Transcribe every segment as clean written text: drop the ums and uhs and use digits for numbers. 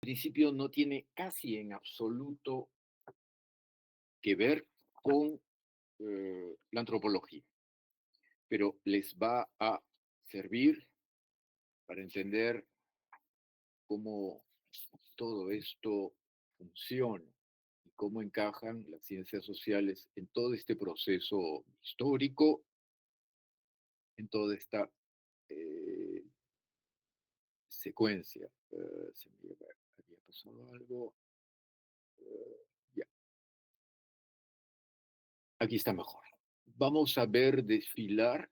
principio no tiene casi en absoluto que ver con la antropología, pero les va a servir para entender cómo todo esto funciona y cómo encajan las ciencias sociales en todo este proceso histórico, en toda esta eh, secuencia. Se me había pasado algo. Ya, aquí está mejor. Vamos a ver desfilar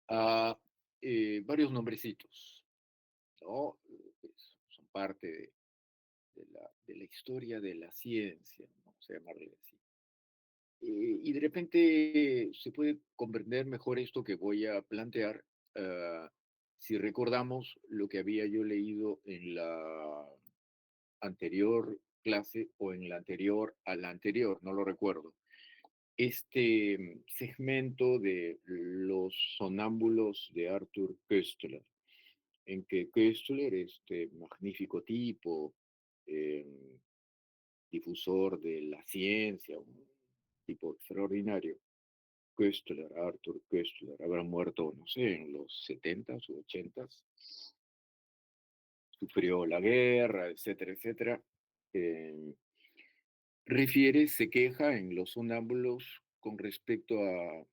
a varios nombrecitos, ¿no? Son parte de la historia de la ciencia, ¿no? Vamos a llamarle así. Y de repente se puede comprender mejor esto que voy a plantear si recordamos lo que había yo leído en la anterior clase o en la anterior a la anterior, no lo recuerdo. Este segmento de los sonámbulos de Arthur Koestler, en que Koestler, este magnífico tipo, eh, difusor de la ciencia, un tipo extraordinario, Koestler, Arthur Koestler, habrá muerto, no sé, en los 70s u 80s, sufrió la guerra, etcétera, etcétera. Eh, se queja en los sonámbulos con respecto a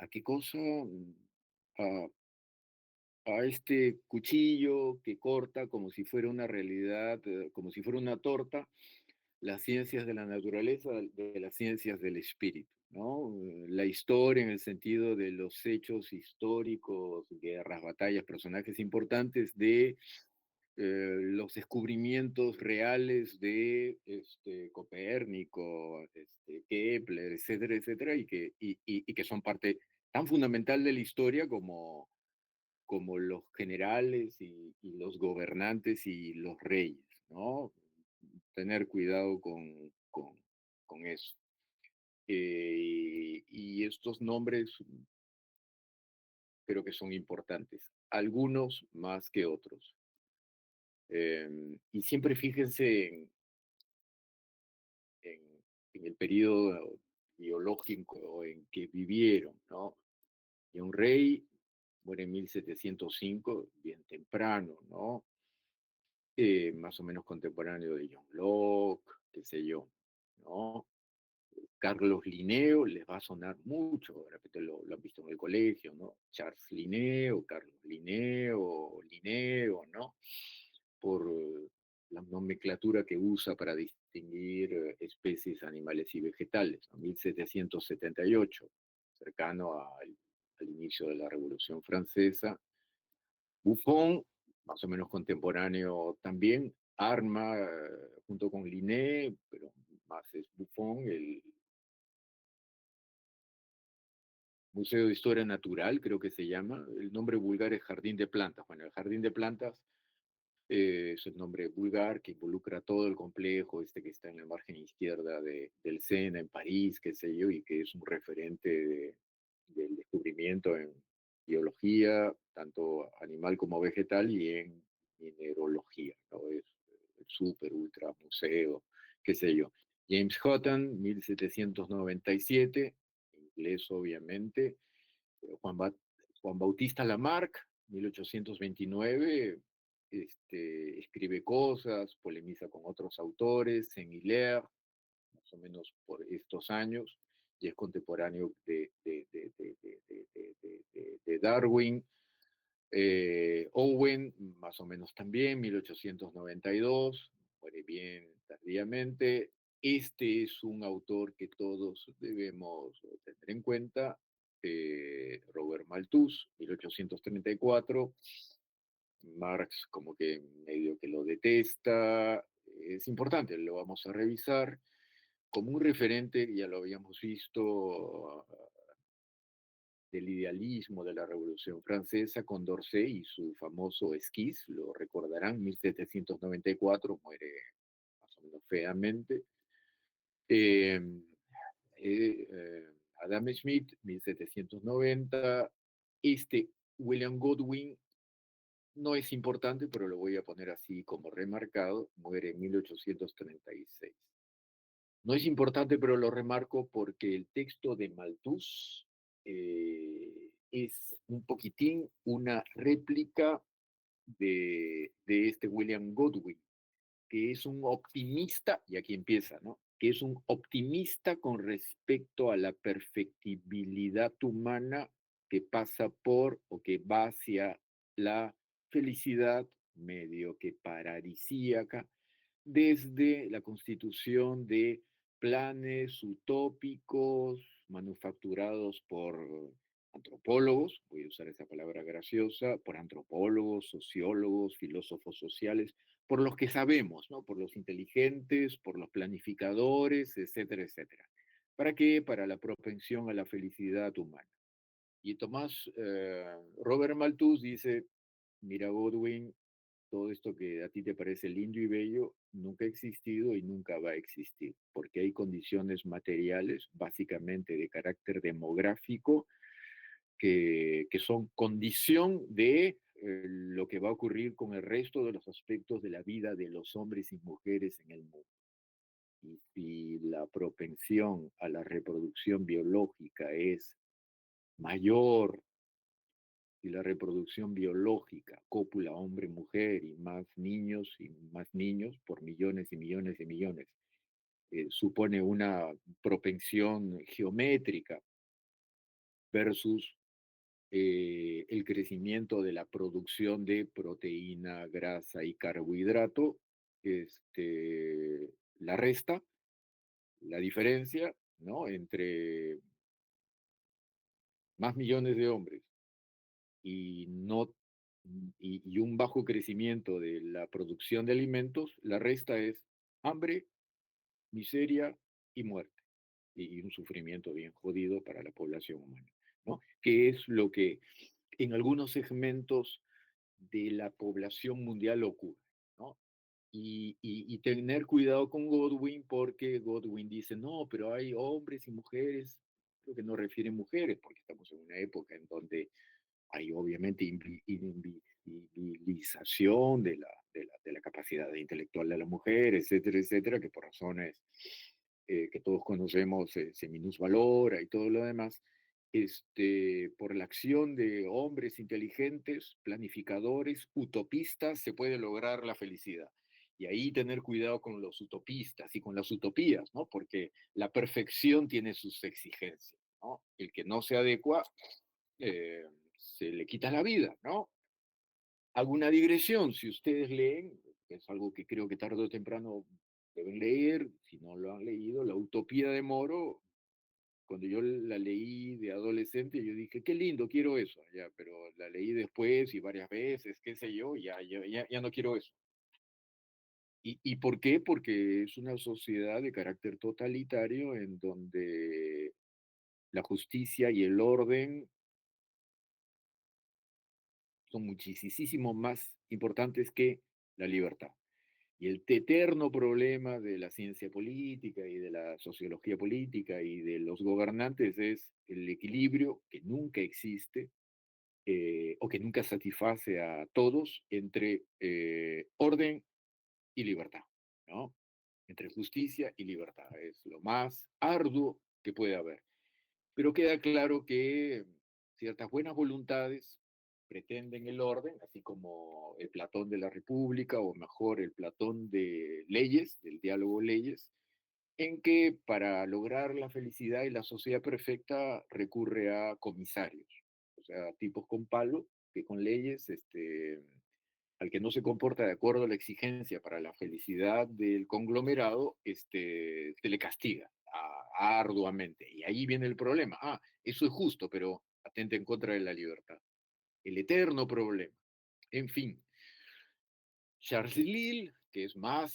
qué cosa, a, a este cuchillo que corta como si fuera una realidad, como si fuera una torta, las ciencias de la naturaleza de las ciencias del espíritu, ¿no? La historia en el sentido de los hechos históricos, guerras, batallas, personajes importantes de los descubrimientos reales de Copérnico, Kepler, etcétera, etcétera, y que son parte tan fundamental de la historia como los generales y los gobernantes y los reyes, ¿no? Tener cuidado con eso. Y estos nombres creo que son importantes, algunos más que otros. Y siempre fíjense en, en el periodo biológico en que vivieron, ¿no? Y un rey muere en 1705, bien temprano, ¿no? Más o menos contemporáneo de John Locke, qué sé yo, ¿no? Carlos Linneo les va a sonar mucho, de repente lo han visto en el colegio, ¿no? Charles Linneo, Carlos Linneo, Linneo, ¿no? Por la nomenclatura que usa para distinguir especies animales y vegetales, ¿no? 1778, cercano al inicio de la Revolución Francesa. Buffon, más o menos contemporáneo también, arma junto con Linné, pero más es Buffon, el Museo de Historia Natural, creo que se llama. El nombre vulgar es Jardín de Plantas. Bueno, el Jardín de Plantas es el nombre vulgar que involucra todo el complejo, que está en la margen izquierda del Sena, en París, qué sé yo, y que es un referente del descubrimiento en biología, tanto animal como vegetal, y en mineralogía, ¿no? Es el super, ultra museo, qué sé yo. James Hutton, 1797, inglés obviamente. Juan, ba Juan Bautista Lamarck, 1829, escribe cosas, polemiza con otros autores, Saint-Hilaire, más o menos por estos años, y es contemporáneo de Darwin. Owen, más o menos también, 1892, muere bien tardíamente. Este es un autor que todos debemos tener en cuenta, Robert Malthus, 1834. Marx como que medio que lo detesta. Es importante, lo vamos a revisar. Como un referente, ya lo habíamos visto, del idealismo de la Revolución Francesa, Condorcet y su famoso esquís, lo recordarán, 1794, muere más o menos feamente. Eh, Adam Smith, 1790. William Godwin, no es importante, pero lo voy a poner así como remarcado, muere en 1836. No es importante, pero lo remarco porque el texto de Malthus es un poquitín una réplica de este William Godwin, que es un optimista, y aquí empieza, ¿no? Que es un optimista con respecto a la perfectibilidad humana que pasa por o que va hacia la felicidad medio que paradisíaca desde la constitución de planes utópicos manufacturados por antropólogos, voy a usar esa palabra graciosa, por antropólogos, sociólogos, filósofos sociales, por los que sabemos, ¿no? Por los inteligentes, por los planificadores, etcétera, etcétera. ¿Para qué? Para la propensión a la felicidad humana. Y Robert Malthus dice, mira Godwin, todo esto que a ti te parece lindo y bello nunca ha existido y nunca va a existir, porque hay condiciones materiales, básicamente de carácter demográfico, que son condición de lo que va a ocurrir con el resto de los aspectos de la vida de los hombres y mujeres en el mundo. Y si la propensión a la reproducción biológica es mayor, si la reproducción biológica, cópula hombre-mujer y más niños por millones y millones y millones, supone una propensión geométrica versus el crecimiento de la producción de proteína, grasa y carbohidrato, la resta, la diferencia, ¿no? Entre más millones de hombres y, no, y un bajo crecimiento de la producción de alimentos, la resta es hambre, miseria y muerte. Y un sufrimiento bien jodido para la población humana, ¿no? Que es lo que en algunos segmentos de la población mundial ocurre, ¿no? Y tener cuidado con Godwin porque Godwin dice, no, pero hay hombres y mujeres, creo que no refiere mujeres, porque estamos en una época en donde hay obviamente invisibilización de la capacidad intelectual de la mujer, etcétera, etcétera, que por razones que todos conocemos se minusvalora y todo lo demás, por la acción de hombres inteligentes, planificadores, utopistas, se puede lograr la felicidad. Y ahí tener cuidado con los utopistas y con las utopías, ¿no? Porque la perfección tiene sus exigencias, ¿no? El que no se adecua eh, se le quita la vida, ¿no? Hago una digresión, si ustedes leen, es algo que creo que tarde o temprano deben leer, si no lo han leído, La Utopía de Moro, cuando yo la leí de adolescente, yo dije, qué lindo, quiero eso, ya, pero la leí después y varias veces, qué sé yo, ya no quiero eso. ¿Y por qué? Porque es una sociedad de carácter totalitario en donde la justicia y el orden son muchísimo más importantes que la libertad. Y el eterno problema de la ciencia política y de la sociología política y de los gobernantes es el equilibrio que nunca existe o que nunca satisface a todos entre orden y libertad, ¿no? Entre justicia y libertad. Es lo más arduo que puede haber. Pero queda claro que ciertas buenas voluntades pretenden el orden, así como el Platón de la República, o mejor el Platón de Leyes, del diálogo Leyes, en que para lograr la felicidad y la sociedad perfecta recurre a comisarios, o sea, tipos con palo que con leyes, al que no se comporta de acuerdo a la exigencia para la felicidad del conglomerado, se le castiga arduamente. Y ahí viene el problema. Ah, eso es justo, pero atenta en contra de la libertad. El eterno problema. En fin, Charles Lyell, que es más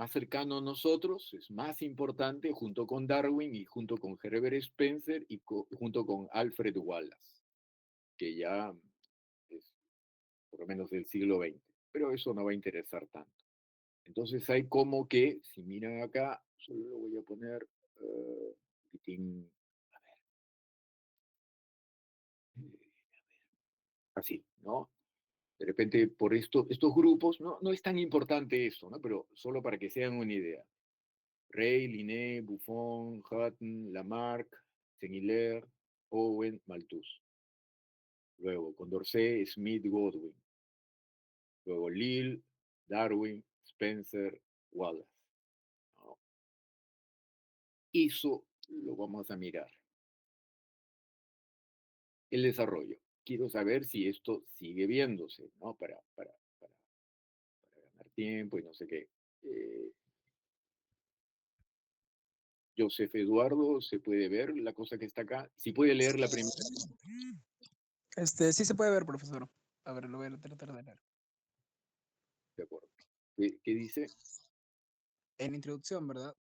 cercano a nosotros, es más importante junto con Darwin y junto con Herbert Spencer y junto con Alfred Wallace, que ya es por lo menos del siglo XX. Pero eso no va a interesar tanto. Entonces hay como que, si miran acá, solo lo voy a poner así, ¿no? De repente, por estos grupos, no es tan importante esto, ¿no? Pero solo para que se hagan una idea. Rey, Linné, Buffon, Hutton, Lamarck, Sengler, Owen, Malthus. Luego, Condorcet, Smith, Godwin. Luego, Lill, Darwin, Spencer, Wallace. ¿No? Eso lo vamos a mirar. El desarrollo. Quiero saber si esto sigue viéndose, ¿no? Para ganar tiempo y no sé qué. Eh, Joseph Eduardo, ¿se puede ver la cosa que está acá? Si puede leer la primera, Sí se puede ver, profesor. A ver, lo voy a tratar de leer. de acuerdo. ¿Qué dice? En introducción, ¿verdad?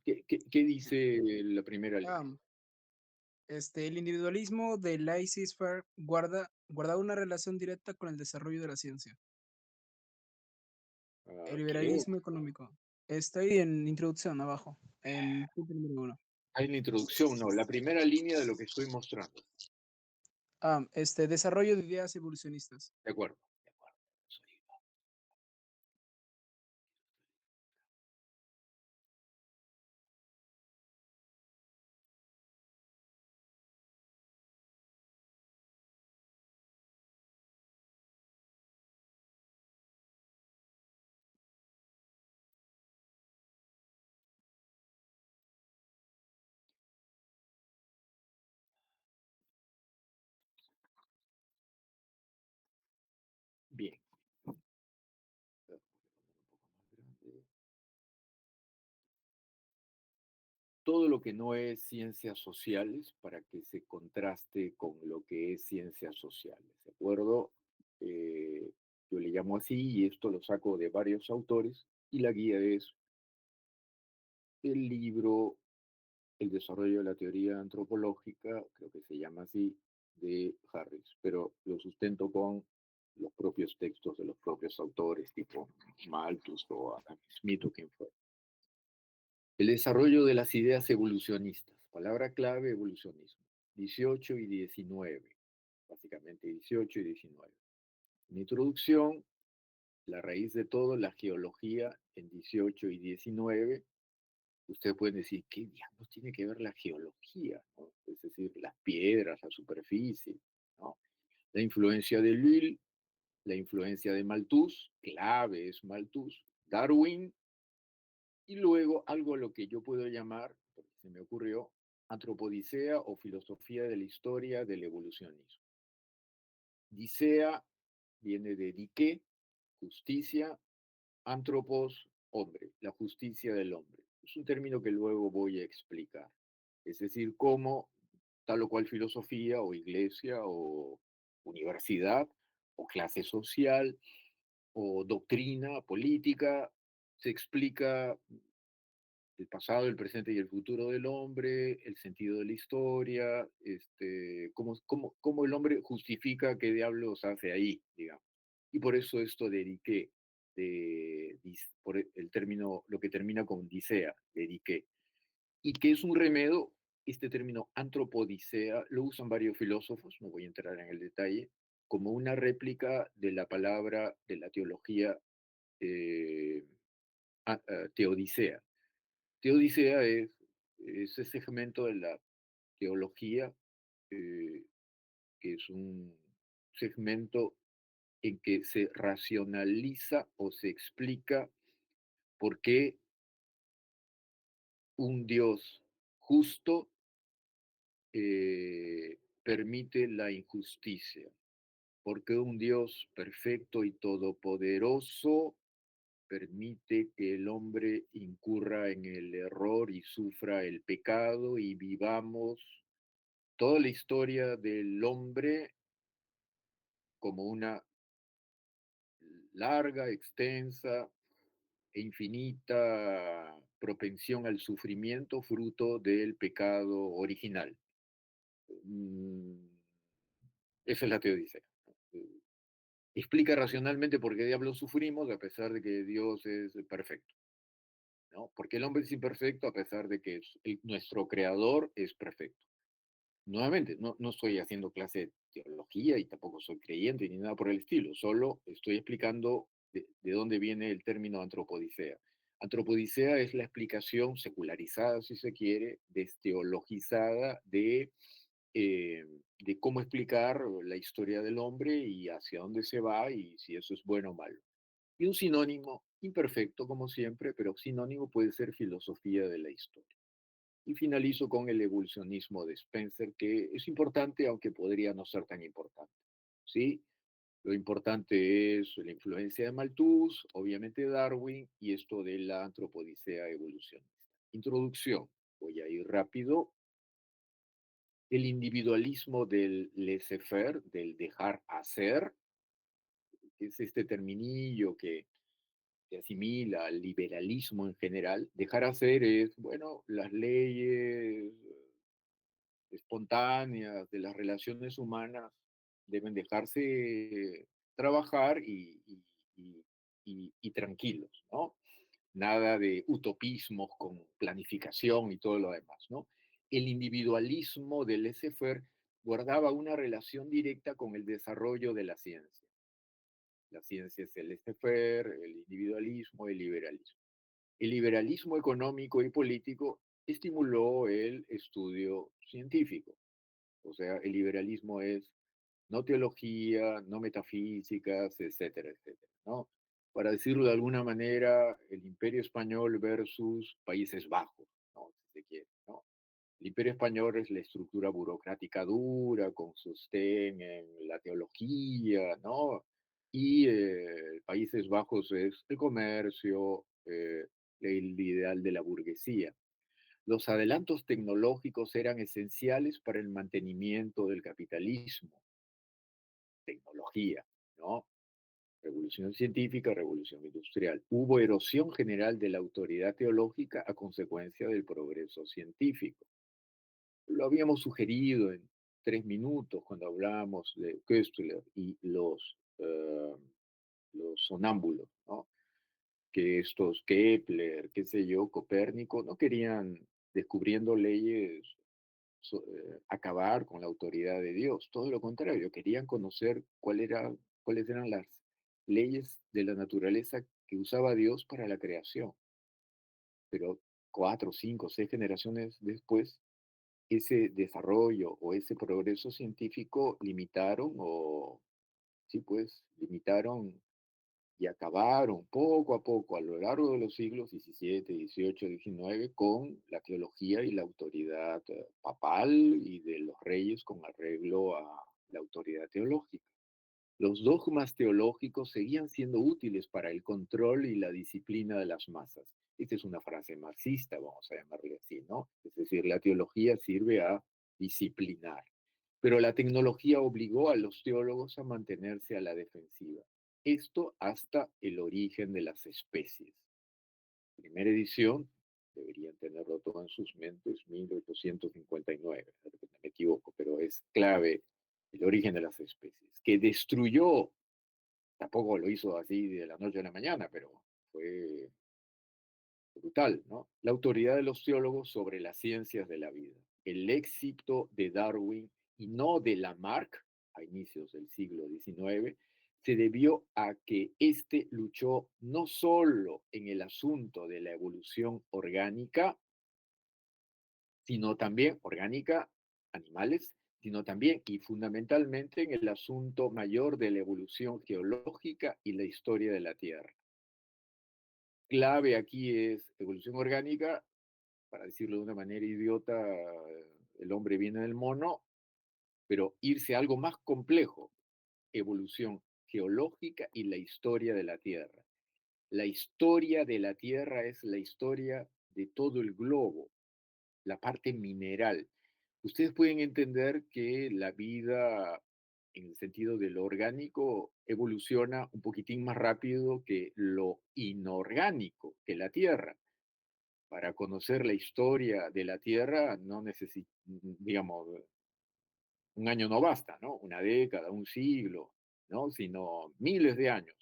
¿Qué dice la primera Ah, línea? el individualismo de laissez-faire guarda una relación directa con el desarrollo de la ciencia. El ¿Qué? liberalismo económico. Estoy en introducción, abajo, en punto número uno. Hay la introducción, no, la primera línea de lo que estoy mostrando. Desarrollo de ideas evolucionistas. De acuerdo, de acuerdo. Bien. Todo lo que no es ciencias sociales para que se contraste con lo que es ciencias sociales, ¿de acuerdo? Eh, yo le llamo así y esto lo saco de varios autores y la guía es el libro El desarrollo de la teoría antropológica, creo que se llama así, de Harris, pero lo sustento con los propios textos de los propios autores, tipo Malthus o Adam Smith o quien fuera. El desarrollo de las ideas evolucionistas, palabra clave, evolucionismo, 18 y 19, básicamente 18 y 19. En introducción, la raíz de todo, la geología en 18 y 19. Ustedes pueden decir, ¿qué diablos tiene que ver la geología? ¿No? Es decir, las piedras, la superficie, ¿no? La influencia de Lille, la influencia de Malthus, clave es Malthus, Darwin, y luego algo a lo que yo puedo llamar, porque se me ocurrió, antropodicea o filosofía de la historia del evolucionismo. Dicea viene de dique, justicia, antropos, hombre, la justicia del hombre. Es un término que luego voy a explicar. Es decir, cómo tal o cual filosofía o iglesia o universidad o clase social o doctrina política se explica el pasado, el presente y el futuro del hombre, el sentido de la historia, cómo el hombre justifica qué diablos hace ahí, digamos. Y por eso esto dediqué, por el término, lo que termina con dicea, dediqué. Y que es un remedio, este término antropodicea, lo usan varios filósofos, no voy a entrar en el detalle, como una réplica de la palabra de la teología eh, teodicea. Teodicea es ese segmento de la teología eh, que es un segmento en que se racionaliza o se explica por qué un Dios justo permite la injusticia, por qué un Dios perfecto y todopoderoso permite que el hombre incurra en el error y sufra el pecado y vivamos toda la historia del hombre como una larga, extensa e infinita propensión al sufrimiento fruto del pecado original. Mm, Esa es la teodicea. Explica racionalmente por qué diablos sufrimos a pesar de que Dios es perfecto. ¿No? Porque el hombre es imperfecto a pesar de que nuestro creador es perfecto. Nuevamente, no estoy haciendo clase de teología y tampoco soy creyente ni nada por el estilo, solo estoy explicando de dónde viene el término antropodicea. Antropodicea es la explicación secularizada, si se quiere, desteologizada de cómo explicar la historia del hombre y hacia dónde se va y si eso es bueno o malo. Y un sinónimo, imperfecto como siempre, pero sinónimo puede ser filosofía de la historia. Y finalizo con el evolucionismo de Spencer, que es importante, aunque podría no ser tan importante. ¿Sí? Lo importante es la influencia de Malthus, obviamente Darwin, y esto de la antropodicea evolucionista. Introducción. Voy a ir rápido. El individualismo del laissez-faire, del dejar hacer, que es este terminillo que se asimila al liberalismo en general. Dejar hacer es, bueno, las leyes espontáneas de las relaciones humanas deben dejarse trabajar y tranquilos, ¿no? Nada de utopismos con planificación y todo lo demás, ¿no? El individualismo del laissez-faire guardaba una relación directa con el desarrollo de la ciencia. La ciencia es el laissez-faire, el individualismo, el liberalismo. El liberalismo económico y político estimuló el estudio científico. O sea, el liberalismo es no teología, no metafísicas, etcétera, etcétera, ¿no? Para decirlo de alguna manera, el Imperio Español versus Países Bajos, ¿no? Si se quiere, ¿no? El Imperio Español es la estructura burocrática dura, con sostén en la teología, ¿no? Y Países Bajos es el comercio, el ideal de la burguesía. Los adelantos tecnológicos eran esenciales para el mantenimiento del capitalismo, tecnología, ¿no? Revolución científica, revolución industrial. Hubo erosión general de la autoridad teológica a consecuencia del progreso científico. Lo habíamos sugerido en 3 minutos cuando hablábamos de Köstler y los sonámbulos, ¿no? Que estos Kepler, qué sé yo, Copérnico, no querían, descubriendo leyes, acabar con la autoridad de Dios. Todo lo contrario, querían conocer cuáles eran las leyes de la naturaleza que usaba Dios para la creación. Pero 4, 5, 6 generaciones después, ese desarrollo o ese progreso científico limitaron o, sí, pues, limitaron y acabaron poco a poco a lo largo de los siglos XVII, XVIII, XIX con la teología y la autoridad papal y de los reyes con arreglo a la autoridad teológica. Los dogmas teológicos seguían siendo útiles para el control y la disciplina de las masas. Esta es una frase marxista, vamos a llamarle así, ¿no? Es decir, la teología sirve a disciplinar. Pero la tecnología obligó a los teólogos a mantenerse a la defensiva. Esto hasta el origen de las especies. Primera edición, deberían tenerlo todo en sus mentes, 1859, de repente me equivoco, pero es clave el origen de las especies, que destruyó, tampoco lo hizo así de la noche a la mañana, pero fue brutal, ¿no? La autoridad de los teólogos sobre las ciencias de la vida. El éxito de Darwin y no de Lamarck a inicios del siglo XIX se debió a que éste luchó no solo en el asunto de la evolución orgánica, sino también orgánica, animales, sino también y fundamentalmente en el asunto mayor de la evolución geológica y la historia de la Tierra. Clave aquí es evolución orgánica, para decirlo de una manera idiota, el hombre viene del mono, pero irse a algo más complejo, evolución geológica y la historia de la Tierra. La historia de la Tierra es la historia de todo el globo, la parte mineral. Ustedes pueden entender que la vida, en el sentido de lo orgánico, evoluciona un poquitín más rápido que lo inorgánico, que la Tierra. Para conocer la historia de la Tierra no necesita, digamos, un año no basta, ¿no? Una década, un siglo, ¿no? Sino miles de años,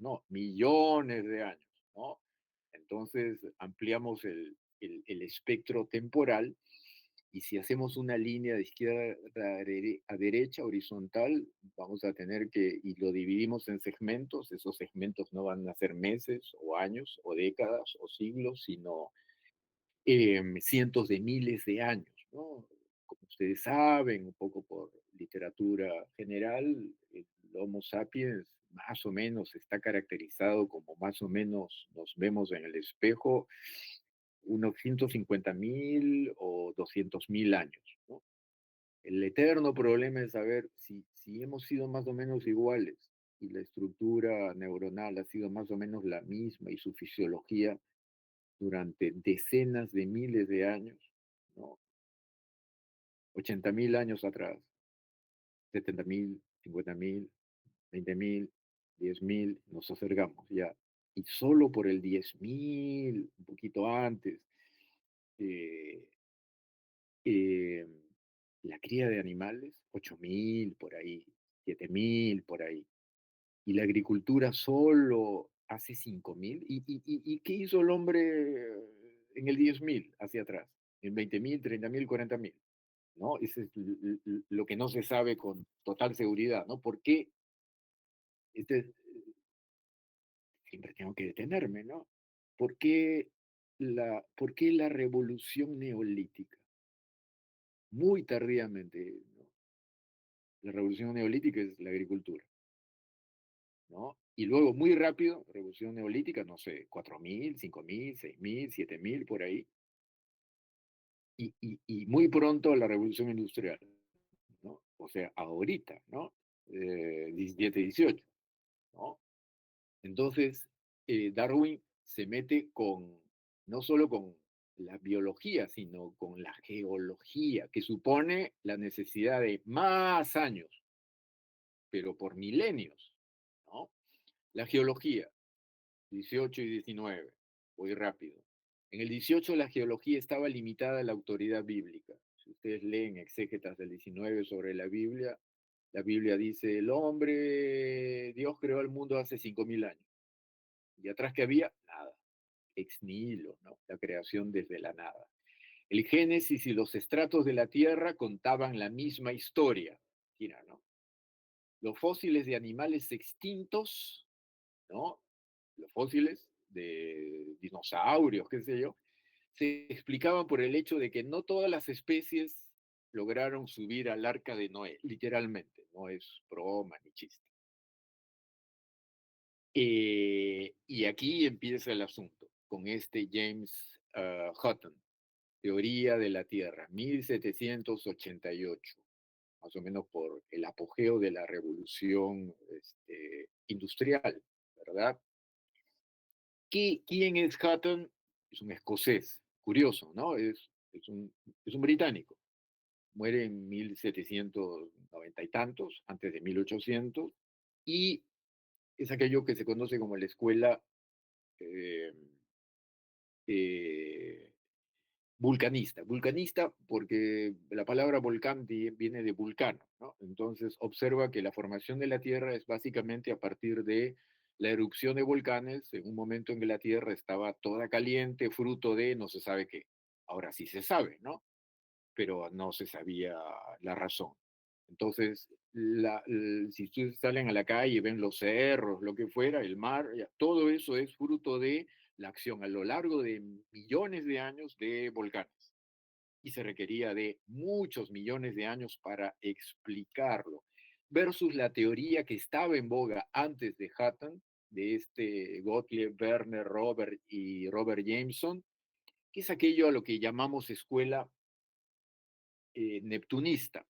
no, millones de años, ¿no? Entonces ampliamos el espectro temporal Y si hacemos una línea de izquierda a derecha, horizontal, vamos a tener que, y lo dividimos en segmentos, esos segmentos no van a ser meses o años o décadas o siglos, sino cientos de miles de años, ¿no? Como ustedes saben, un poco por literatura general, el Homo sapiens más o menos está caracterizado como más o menos nos vemos en el espejo unos 150.000 o 200.000 años, ¿no? El eterno problema es saber si hemos sido más o menos iguales y la estructura neuronal ha sido más o menos la misma y su fisiología durante decenas de miles de años, ¿no? 80.000 años atrás, 70.000, 50.000, 20.000, 10.000, nos acercamos ya. Y solo por el 10.000, un poquito antes, eh, eh, la cría de animales, 8.000 por ahí, 7.000 por ahí. Y la agricultura solo hace 5.000. ¿Y qué hizo el hombre en el 10.000 hacia atrás? En 20.000, 30.000, 40.000. ¿No? Eso es lo que no se sabe con total seguridad, ¿no? ¿Por qué? Este, siempre tengo que detenerme, ¿no? ¿Por qué la revolución neolítica? Muy tardíamente, ¿no? La revolución neolítica es la agricultura, ¿no? Y luego, muy rápido, revolución neolítica, no sé, 4.000, 5.000, 6.000, 7.000, por ahí. Y muy pronto la revolución industrial, ¿no? O sea, ahorita, ¿no? 17, 18, ¿no? Entonces, Darwin se mete con, no solo con la biología, sino con la geología, que supone la necesidad de más años, pero por milenios, ¿no? La geología, 18 y 19, voy rápido. En el 18 la geología estaba limitada a la autoridad bíblica. Si ustedes leen exégetas del 19 sobre la Biblia dice, el hombre, Dios creó el mundo hace 5.000 años. Y atrás que había, nada. Ex nihilo, ¿no? La creación desde la nada. El Génesis y los estratos de la Tierra contaban la misma historia. Mira, ¿no? Los fósiles de animales extintos, ¿no? Los fósiles de dinosaurios, qué sé yo, se explicaban por el hecho de que no todas las especies lograron subir al arca de Noé, literalmente, no es broma ni chiste. Y aquí empieza el asunto con este James Hutton, Teoría de la Tierra, 1788, más o menos por el apogeo de la revolución industrial, ¿verdad? ¿Quién es Hutton? Es un escocés, curioso, ¿no? Es un británico. Muere en 1790 y tantos, antes de 1800, y es aquello que se conoce como la escuela eh, eh, vulcanista. Vulcanista porque la palabra volcán viene de vulcano, ¿no? Entonces observa que la formación de la Tierra es básicamente a partir de la erupción de volcanes en un momento en que la Tierra estaba toda caliente, fruto de no se sabe qué. Ahora sí se sabe, ¿no? Pero no se sabía la razón. Entonces, si ustedes salen a la calle y ven los cerros, lo que fuera, el mar, todo eso es fruto de la acción a lo largo de millones de años de volcanes. Y se requería de muchos millones de años para explicarlo. Versus la teoría que estaba en boga antes de Hutton, de este Gottlieb, Werner, Robert y Robert Jameson, que es aquello a lo que llamamos escuela neptunista.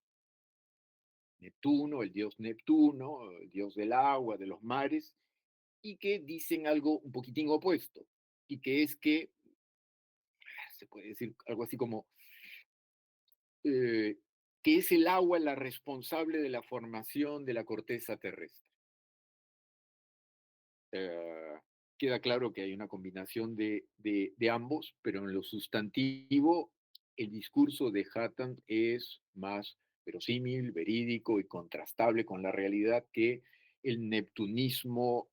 Neptuno, el dios del agua, de los mares, y que dicen algo un poquitín opuesto, y que es que, se puede decir algo así como, eh, que es el agua la responsable de la formación de la corteza terrestre. Eh, Queda claro que hay una combinación de ambos, pero en lo sustantivo, el discurso de Hatton es más verosímil, verídico y contrastable con la realidad que el neptunismo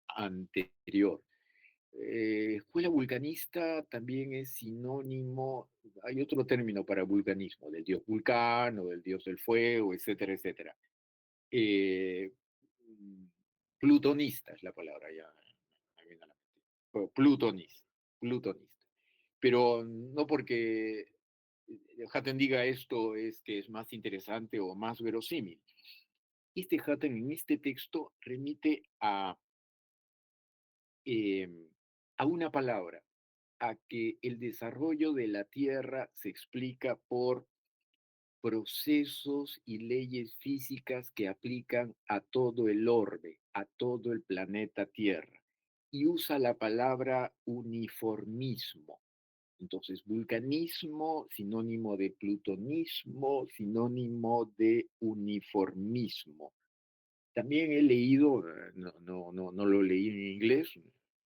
anterior. Escuela vulcanista también es sinónimo, hay otro término para vulcanismo, del dios Vulcán o del dios del fuego, etcétera, etcétera. Eh, mm, Plutonista es la palabra, ya me viene a la mente. Plutonista, plutonista. Pero no porque Hatten diga esto es que es más interesante o más verosímil. Este Hatten en este texto remite eh, a una palabra, a que el desarrollo de la Tierra se explica por procesos y leyes físicas que aplican a todo el orbe, a todo el planeta Tierra. Y usa la palabra uniformismo. Entonces, vulcanismo, sinónimo de plutonismo, sinónimo de uniformismo. También he leído, no lo leí en inglés,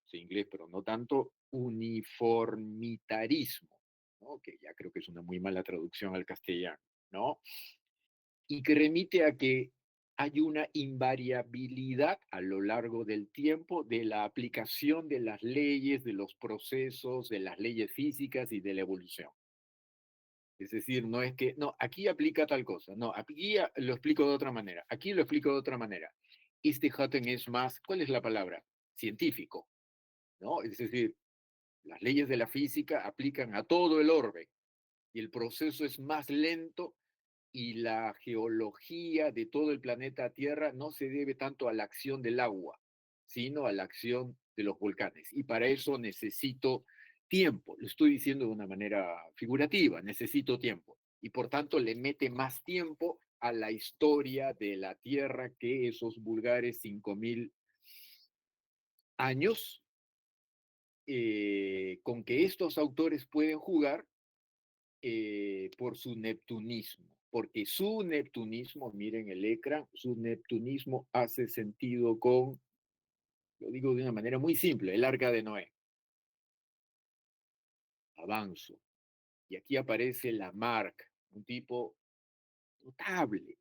sí inglés, pero no tanto, uniformitarismo, ¿no? Que ya creo que es una muy mala traducción al castellano, ¿no? Y que remite a que hay una invariabilidad a lo largo del tiempo de la aplicación de las leyes, de los procesos, de las leyes físicas y de la evolución. Es decir, no es que, no, aquí aplica tal cosa, no, aquí lo explico de otra manera, aquí lo explico de otra manera. Este Hutton es más, ¿cuál es la palabra? Científico, ¿no? Es decir, las leyes de la física aplican a todo el orbe y el proceso es más lento y la geología de todo el planeta Tierra no se debe tanto a la acción del agua, sino a la acción de los volcanes. Y para eso necesito tiempo. Lo estoy diciendo de una manera figurativa, necesito tiempo. Y por tanto le mete más tiempo a la historia de la Tierra que esos vulgares 5.000 años con que estos autores pueden jugar por su neptunismo, porque su neptunismo, miren el ecran, su neptunismo hace sentido con, lo digo de una manera muy simple, el arca de Noé. Avanzo. Y aquí aparece Lamarck, un tipo notable.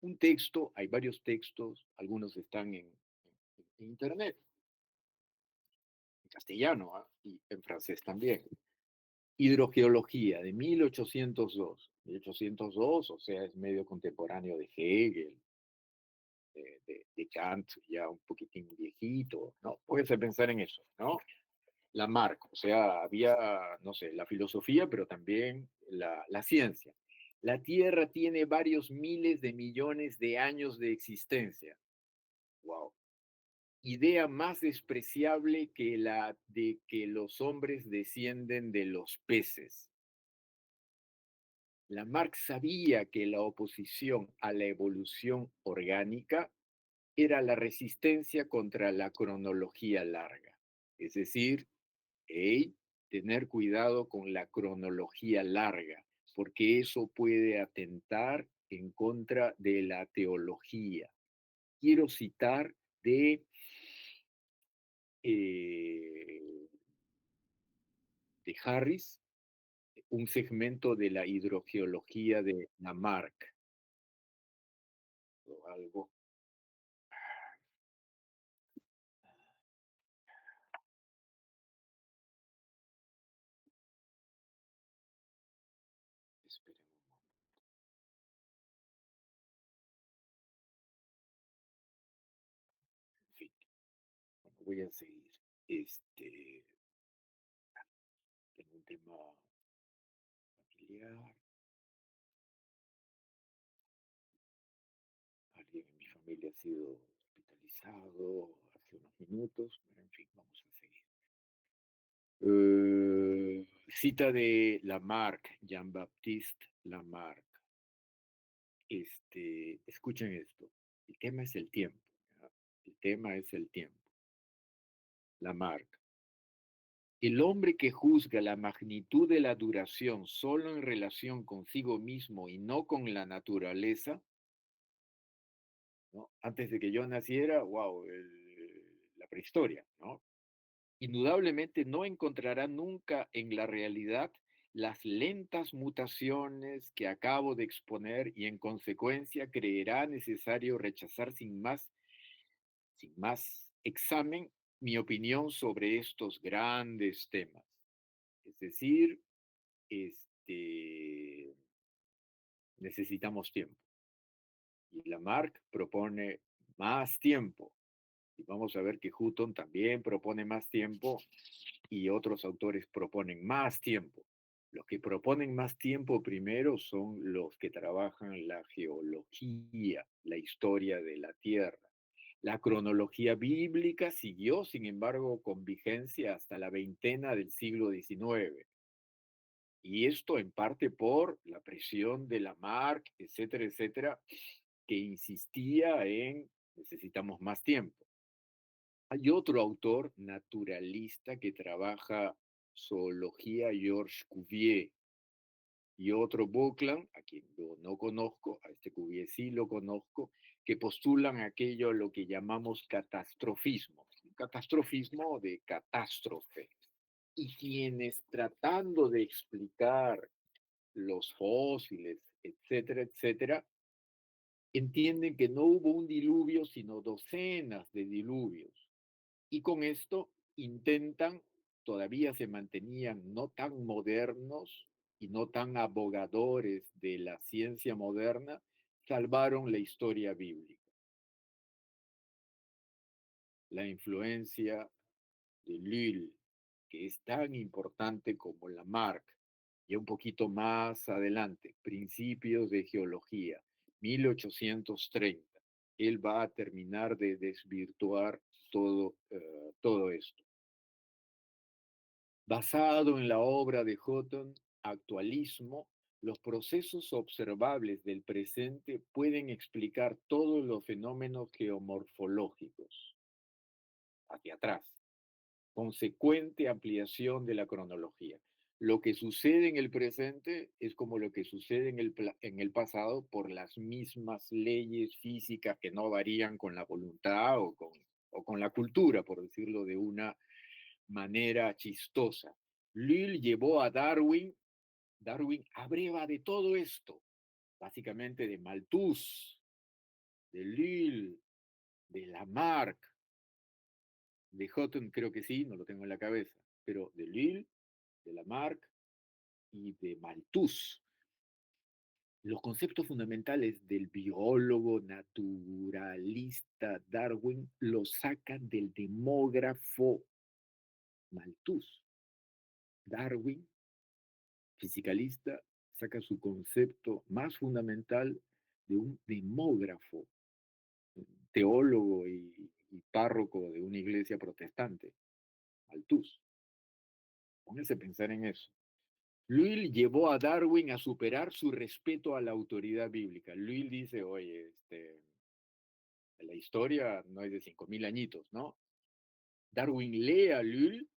Un texto, hay varios textos, algunos están en internet, en castellano y en francés también. Hidrogeología de 1802. 1802, o sea, es medio contemporáneo de Hegel, de Kant, ya un poquitín viejito, ¿no? Puedes pensar en eso, ¿no? Lamarck, o sea, había, no sé, la filosofía, pero también la ciencia. La Tierra tiene varios miles de millones de años de existencia. Wow. Idea más despreciable que la de que los hombres descienden de los peces. Lamarck sabía que la oposición a la evolución orgánica era la resistencia contra la cronología larga. Es decir, hey, tener cuidado con la cronología larga, porque eso puede atentar en contra de la teología. Quiero citar eh, de Harris un segmento de la hidrogeología de Lamarck, o algo. Esperen un momento. En fin, bueno, voy a seguir. Este, tengo un tema familiar. Alguien en mi familia ha sido hospitalizado hace unos minutos, pero en fin, vamos a seguir. Cita de Lamarck, Jean-Baptiste Lamarck. Escuchen esto. El tema es el tiempo. ¿Ya? El tema es el tiempo. Lamarck. El hombre que juzga la magnitud de la duración solo en relación consigo mismo y no con la naturaleza, ¿no? Antes de que yo naciera, wow, la prehistoria, ¿no? Indudablemente no encontrará nunca en la realidad las lentas mutaciones que acabo de exponer y en consecuencia creerá necesario rechazar sin más examen mi opinión sobre estos grandes temas. Es decir, este, necesitamos tiempo. Y Lamarck propone más tiempo. Y vamos a ver que Hutton también propone más tiempo y otros autores proponen más tiempo. Los que proponen más tiempo primero son los que trabajan la geología, la historia de la Tierra. La cronología bíblica siguió, sin embargo, con vigencia hasta la veintena del siglo XIX. Y esto en parte por la presión de Lamarck, etcétera, etcétera, que insistía en necesitamos más tiempo. Hay otro autor naturalista que trabaja zoología, Georges Cuvier, y otro Buckland, a quien yo no conozco, a este Cuvier sí lo conozco, que postulan aquello a lo que llamamos catastrofismo, un catastrofismo de catástrofe. Y quienes tratando de explicar los fósiles, etcétera, etcétera, entienden que no hubo un diluvio, sino docenas de diluvios. Y con esto intentan, todavía se mantenían no tan modernos y no tan abogadores de la ciencia moderna, salvaron la historia bíblica. La influencia de Lille, que es tan importante como Lamarck, y un poquito más adelante, Principios de Geología, 1830. Él va a terminar de desvirtuar todo esto. Basado en la obra de Hutton, Actualismo, los procesos observables del presente pueden explicar todos los fenómenos geomorfológicos hacia atrás. Consecuente ampliación de la cronología. Lo que sucede en el presente es como lo que sucede en el pasado por las mismas leyes físicas que no varían con la voluntad o con la cultura, por decirlo de una manera chistosa. Lyle llevó a Darwin abreva de todo esto, básicamente de Malthus, de Lyle, de Lamarck, de Hutton creo que sí, no lo tengo en la cabeza, pero de Lille, de Lamarck y de Malthus. Los conceptos fundamentales del biólogo naturalista Darwin los sacan del demógrafo Malthus. Darwin, fisicalista, saca su concepto más fundamental de un demógrafo, teólogo y párroco de una iglesia protestante, Malthus. Pónganse a pensar en eso. Lyle llevó a Darwin a superar su respeto a la autoridad bíblica. Lyle dice, oye, la historia no es de 5.000 añitos, ¿no? Darwin lee a Lyle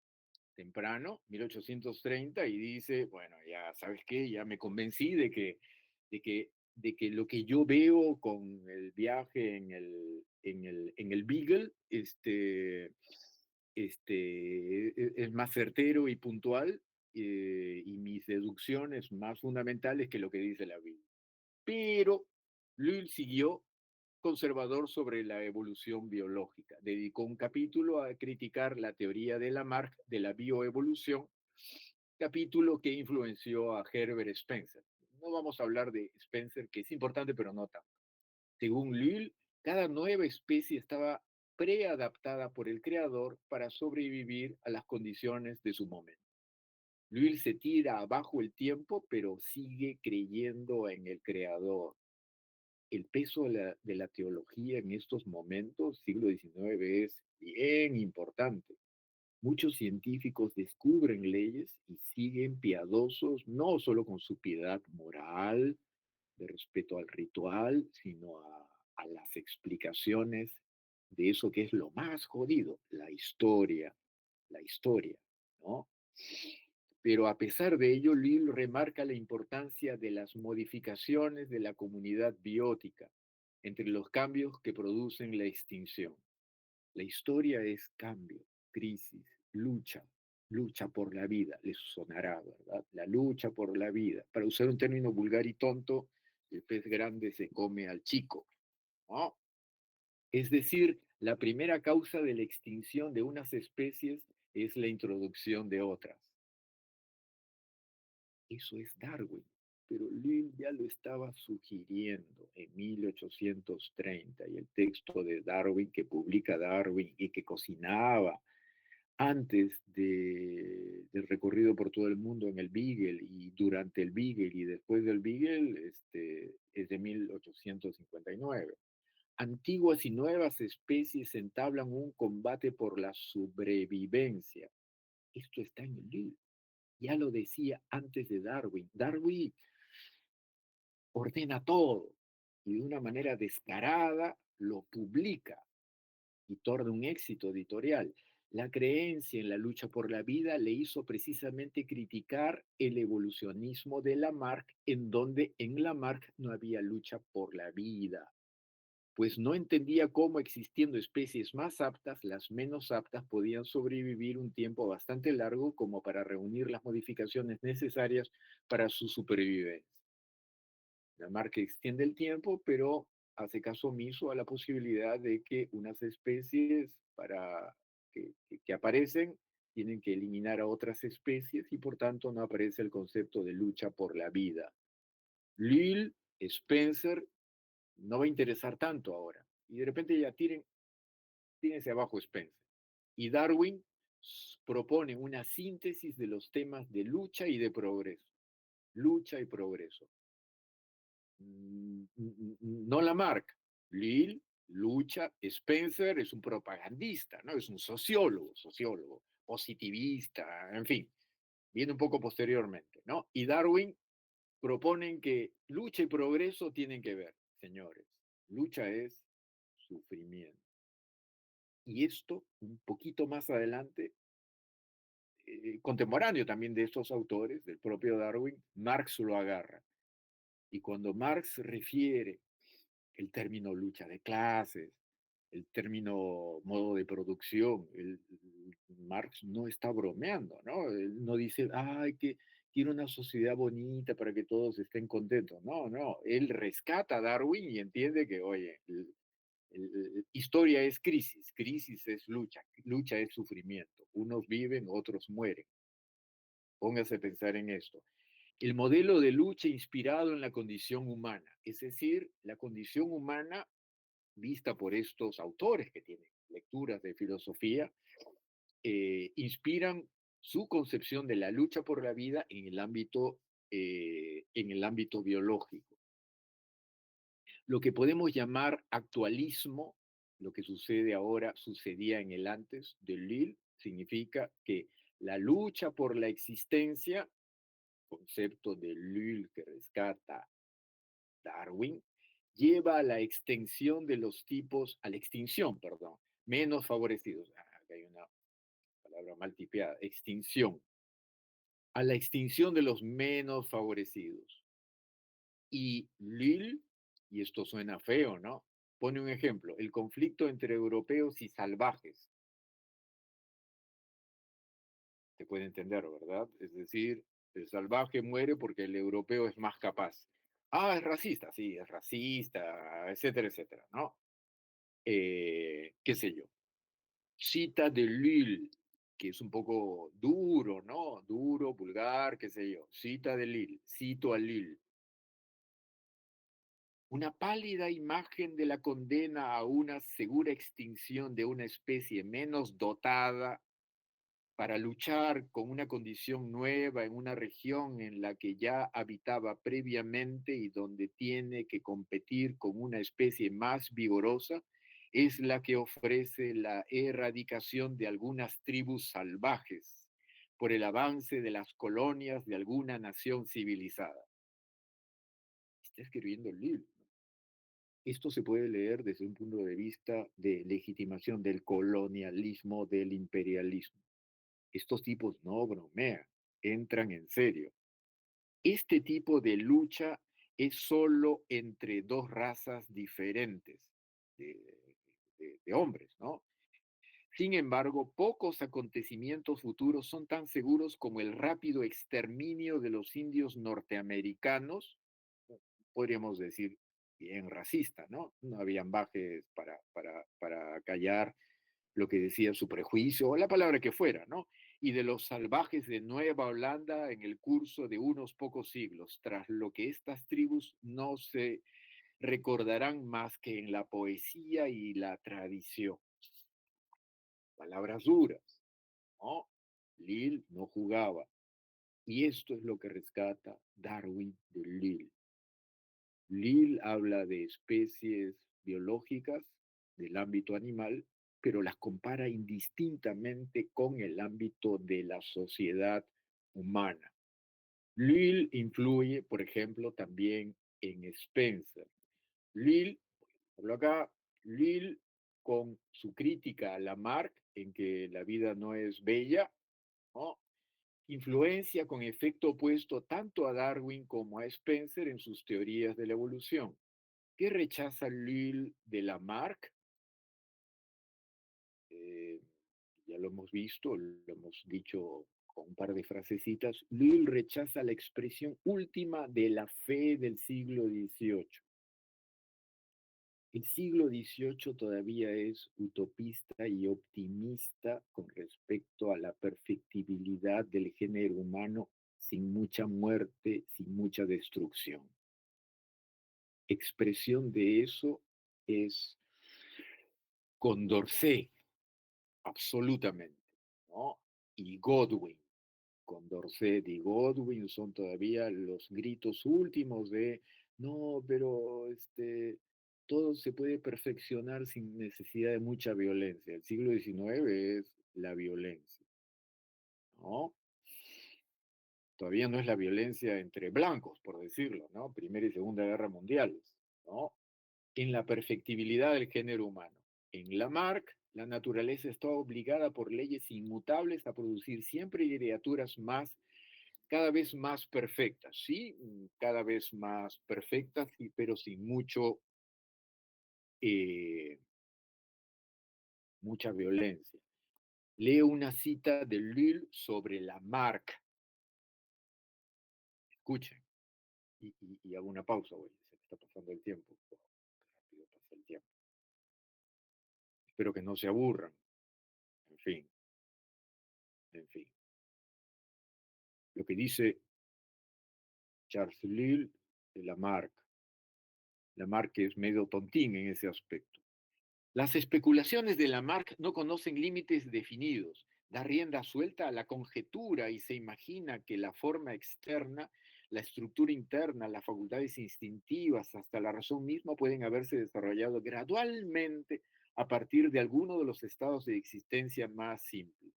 temprano, 1830, y dice, bueno, ya sabes qué, ya me convencí de que, de que lo que yo veo con el viaje en el Beagle, es más certero y puntual, y mis deducciones más fundamentales que lo que dice la Biblia. Pero Lyle siguió conservador sobre la evolución biológica. Dedicó un capítulo a criticar la teoría de Lamarck de la bioevolución, capítulo que influenció a Herbert Spencer. No vamos a hablar de Spencer, que es importante, pero no tanto. Según Lyle, cada nueva especie estaba preadaptada por el creador para sobrevivir a las condiciones de su momento. Lyle se tira abajo el tiempo, pero sigue creyendo en el creador. El peso de la teología en estos momentos, siglo XIX, es bien importante. Muchos científicos descubren leyes y siguen piadosos, no solo con su piedad moral, de respeto al ritual, sino a las explicaciones de eso que es lo más jodido, la historia, ¿no? Pero a pesar de ello, Lyle remarca la importancia de las modificaciones de la comunidad biótica entre los cambios que producen la extinción. La historia es cambio, crisis, lucha, lucha por la vida, les sonará, ¿verdad? La lucha por la vida. Para usar un término vulgar y tonto, el pez grande se come al chico, ¿no? Es decir, La primera causa de la extinción de unas especies es la introducción de otras. Eso es Darwin. Pero Lyell ya lo estaba sugiriendo en 1830 y el texto de Darwin que publica Darwin y que cocinaba antes del recorrido por todo el mundo en el Beagle y durante el Beagle y después del Beagle es de 1859. Antiguas y nuevas especies entablan un combate por la sobrevivencia. Esto está en el libro. Ya lo decía antes de Darwin. Darwin ordena todo y de una manera descarada lo publica y torna un éxito editorial. La creencia en la lucha por la vida le hizo precisamente criticar el evolucionismo de Lamarck, en donde en Lamarck no había lucha por la vida, pues no entendía cómo existiendo especies más aptas, las menos aptas podían sobrevivir un tiempo bastante largo como para reunir las modificaciones necesarias para su supervivencia. Lamarck extiende el tiempo, pero hace caso omiso a la posibilidad de que unas especies para que aparecen tienen que eliminar a otras especies y por tanto no aparece el concepto de lucha por la vida. Lyell, Spencer, no va a interesar tanto ahora. Y de repente ya tírense abajo Spencer. Y Darwin propone una síntesis de los temas de lucha y de progreso. Lucha y progreso. No Lamarck. Lyell lucha, Spencer es un propagandista, ¿no? Es un sociólogo, positivista, en fin, viene un poco posteriormente, ¿no? Y Darwin proponen que lucha y progreso tienen que ver, señores. Lucha es sufrimiento. Y esto, un poquito más adelante, contemporáneo también de estos autores, del propio Darwin, Marx lo agarra. Y cuando Marx refiere el término lucha de clases, el término modo de producción, Marx no está bromeando, ¿no? Él no dice, ay, que quiero una sociedad bonita para que todos estén contentos. No, no, él rescata a Darwin y entiende que, oye, historia es crisis, crisis es lucha, lucha es sufrimiento. Unos viven, otros mueren. Póngase a pensar en esto. El modelo de lucha inspirado en la condición humana, es decir, la condición humana vista por estos autores que tienen lecturas de filosofía, inspiran su concepción de la lucha por la vida en el ámbito biológico. Lo que podemos llamar actualismo, lo que sucede ahora, sucedía en el antes de Lille, significa que la lucha por la existencia, concepto de Lille que rescata Darwin, lleva a la extensión de los tipos, a la extinción, perdón, menos favorecidos. Acá hay una palabra mal tipeada, extinción. A la extinción de los menos favorecidos. Y Lille, y esto suena feo, ¿no? Pone un ejemplo, el conflicto entre europeos y salvajes. Se puede entender, ¿verdad? Es decir, el salvaje muere porque el europeo es más capaz. Ah, es racista, sí, es racista, etcétera, etcétera, ¿no? Qué sé yo. Cita de Lille, que es un poco duro, ¿no? Duro, vulgar, qué sé yo. Cita de Lille, cito a Lille. Una pálida imagen de la condena a una segura extinción de una especie menos dotada para luchar con una condición nueva en una región en la que ya habitaba previamente y donde tiene que competir con una especie más vigorosa, es la que ofrece la erradicación de algunas tribus salvajes por el avance de las colonias de alguna nación civilizada. Está escribiendo el libro. Esto se puede leer desde un punto de vista de legitimación del colonialismo, del imperialismo. Estos tipos no bromean, entran en serio. Este tipo de lucha es solo entre dos razas diferentes de, de hombres, ¿no? Sin embargo, pocos acontecimientos futuros son tan seguros como el rápido exterminio de los indios norteamericanos, podríamos decir bien racista, ¿no? No habían bajes para callar lo que decía su prejuicio o la palabra que fuera, ¿no? Y de los salvajes de Nueva Holanda en el curso de unos pocos siglos, tras lo que estas tribus no se recordarán más que en la poesía y la tradición. Palabras duras, ¿no? Lil no jugaba. Y esto es lo que rescata Darwin de Lil. Lil habla de especies biológicas del ámbito animal, pero las compara indistintamente con el ámbito de la sociedad humana. Lil influye, por ejemplo, también en Spencer. Lil, hablo acá, Lil con su crítica a Lamarck en que la vida no es bella, ¿no? Influencia con efecto opuesto tanto a Darwin como a Spencer en sus teorías de la evolución. ¿Qué rechaza Lil de Lamarck? Eh, ya lo hemos visto, lo hemos dicho con un par de frasecitas. Lil rechaza la expresión última de la fe del siglo XVIII. El siglo XVIII todavía es utopista y optimista con respecto a la perfectibilidad del género humano sin mucha muerte, sin mucha destrucción. Expresión de eso es Condorcet, absolutamente, ¿no? Y Godwin. Condorcet y Godwin son todavía los gritos últimos de, no, pero todo se puede perfeccionar sin necesidad de mucha violencia. El siglo XIX es la violencia, ¿no? Todavía no es la violencia entre blancos, por decirlo, ¿no? Primera y Segunda Guerra Mundiales, ¿no? En la perfectibilidad del género humano. En Lamarck, la naturaleza está obligada por leyes inmutables a producir siempre criaturas más, cada vez más perfectas, ¿sí? Cada vez más perfectas, pero sin eh, mucha violencia. Leo una cita de Lille sobre Lamarck. Escuchen. Y hago una pausa, güey. Se me está pasando el tiempo. Oh, qué rápido pasa el tiempo. Espero que no se aburran. En fin, en fin. Lo que dice Charles Lille de Lamarck. Lamarck es medio tontín en ese aspecto. Las especulaciones de Lamarck no conocen límites definidos. Da rienda suelta a la conjetura y se imagina que la forma externa, la estructura interna, las facultades instintivas, hasta la razón misma pueden haberse desarrollado gradualmente a partir de alguno de los estados de existencia más simples.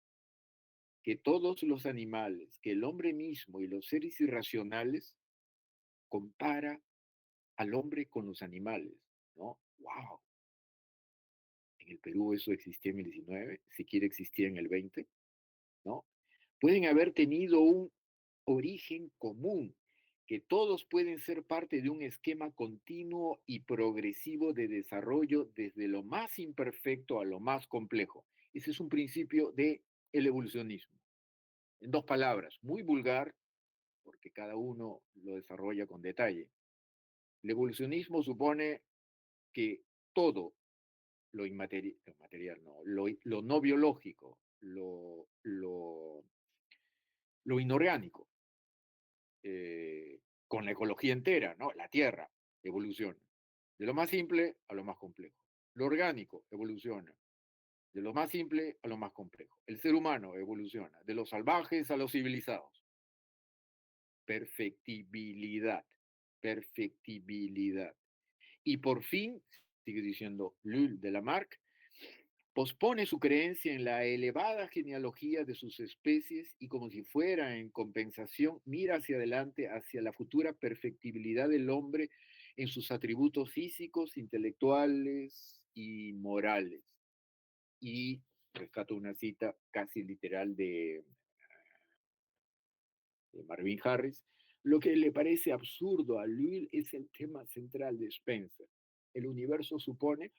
Que todos los animales, que el hombre mismo y los seres irracionales compara al hombre con los animales, ¿no? ¡Wow! En el Perú eso existía en el 19, siquiera existía en el 20, ¿no? Pueden haber tenido un origen común, que todos pueden ser parte de un esquema continuo y progresivo de desarrollo desde lo más imperfecto a lo más complejo. Ese es un principio del evolucionismo. En dos palabras, muy vulgar, porque cada uno lo desarrolla con detalle. El evolucionismo supone que todo lo inmaterial, no, lo no biológico, lo inorgánico, con la ecología entera, ¿no? La Tierra evoluciona. De lo más simple a lo más complejo. Lo orgánico evoluciona. De lo más simple a lo más complejo. El ser humano evoluciona. De los salvajes a los civilizados. Perfectibilidad. Perfectibilidad. Y por fin, sigue diciendo Lull de Lamarck, pospone su creencia en la elevada genealogía de sus especies y como si fuera en compensación, mira hacia adelante, hacia la futura perfectibilidad del hombre en sus atributos físicos, intelectuales y morales. Y rescato una cita casi literal de Marvin Harris, lo que le parece absurdo a Lewis es el tema central de Spencer. El universo supone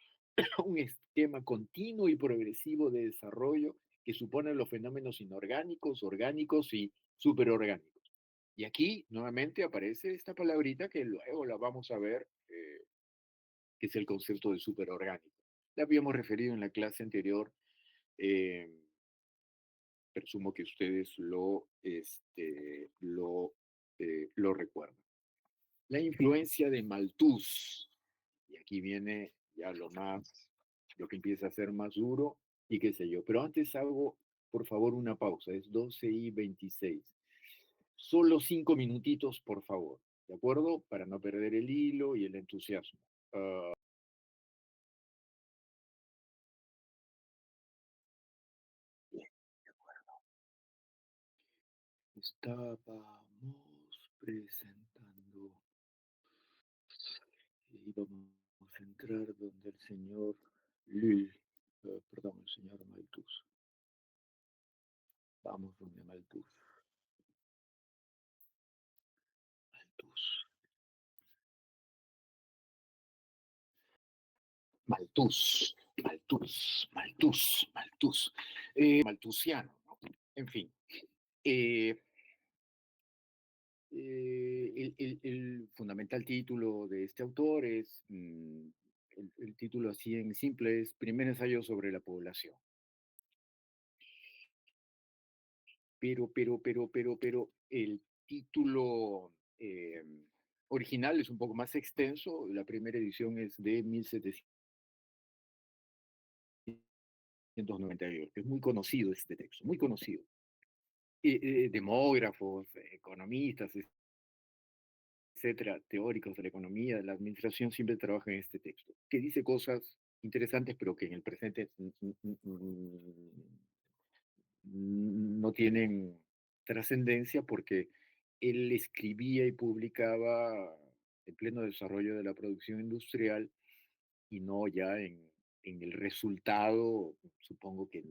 un esquema continuo y progresivo de desarrollo que supone los fenómenos inorgánicos, orgánicos y superorgánicos. Y aquí nuevamente aparece esta palabrita que luego la vamos a ver que es el concepto de superorgánico. Le habíamos referido en la clase anterior, eh, presumo que ustedes lo recuerdan. La influencia de Malthus, y aquí viene ya lo que empieza a ser más duro y qué sé yo, pero antes hago, por favor, una pausa, es 12:26. Solo 5 minutitos, por favor, ¿de acuerdo? Para no perder el hilo y el entusiasmo. Uh, Estábamos presentando y vamos a entrar donde el señor Lul, perdón, el señor Malthus. Vamos donde Malthus. Malthus. Malthus. Malthus. Malthus. Malthus. Malthusiano, ¿no? En fin. Eh, el fundamental título de este autor es, el título así en simple es Primer ensayo sobre la población. Pero, el título original es un poco más extenso. La primera edición es de 1798. Es muy conocido este texto, muy conocido. Demógrafos, economistas, etcétera, teóricos de la economía, de la administración, siempre trabajan en este texto, que dice cosas interesantes, pero que en el presente no tienen trascendencia porque él escribía y publicaba en pleno desarrollo de la producción industrial y no ya en el resultado, supongo que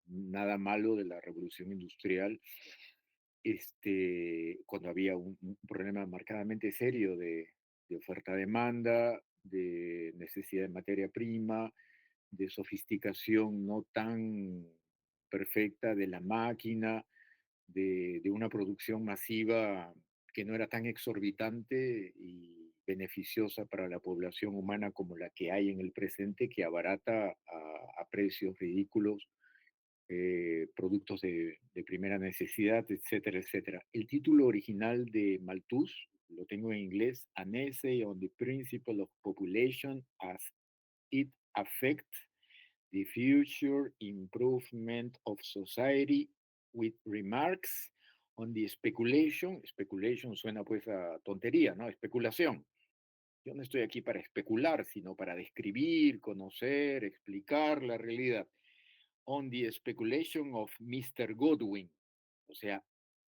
nada malo de la revolución industrial, cuando había un problema marcadamente serio de oferta-demanda, de necesidad de materia prima, de sofisticación no tan perfecta de la máquina, de una producción masiva que no era tan exorbitante y beneficiosa para la población humana como la que hay en el presente, que abarata a precios ridículos productos de primera necesidad, etcétera, etcétera. El título original de Malthus, lo tengo en inglés, An Essay on the Principle of Population as it Affects the Future Improvement of Society with Remarks on the Speculation. Speculation suena pues a tontería, ¿no? Especulación. Yo no estoy aquí para especular, sino para describir, conocer, explicar la realidad. On the Speculation of Mr. Godwin. O sea,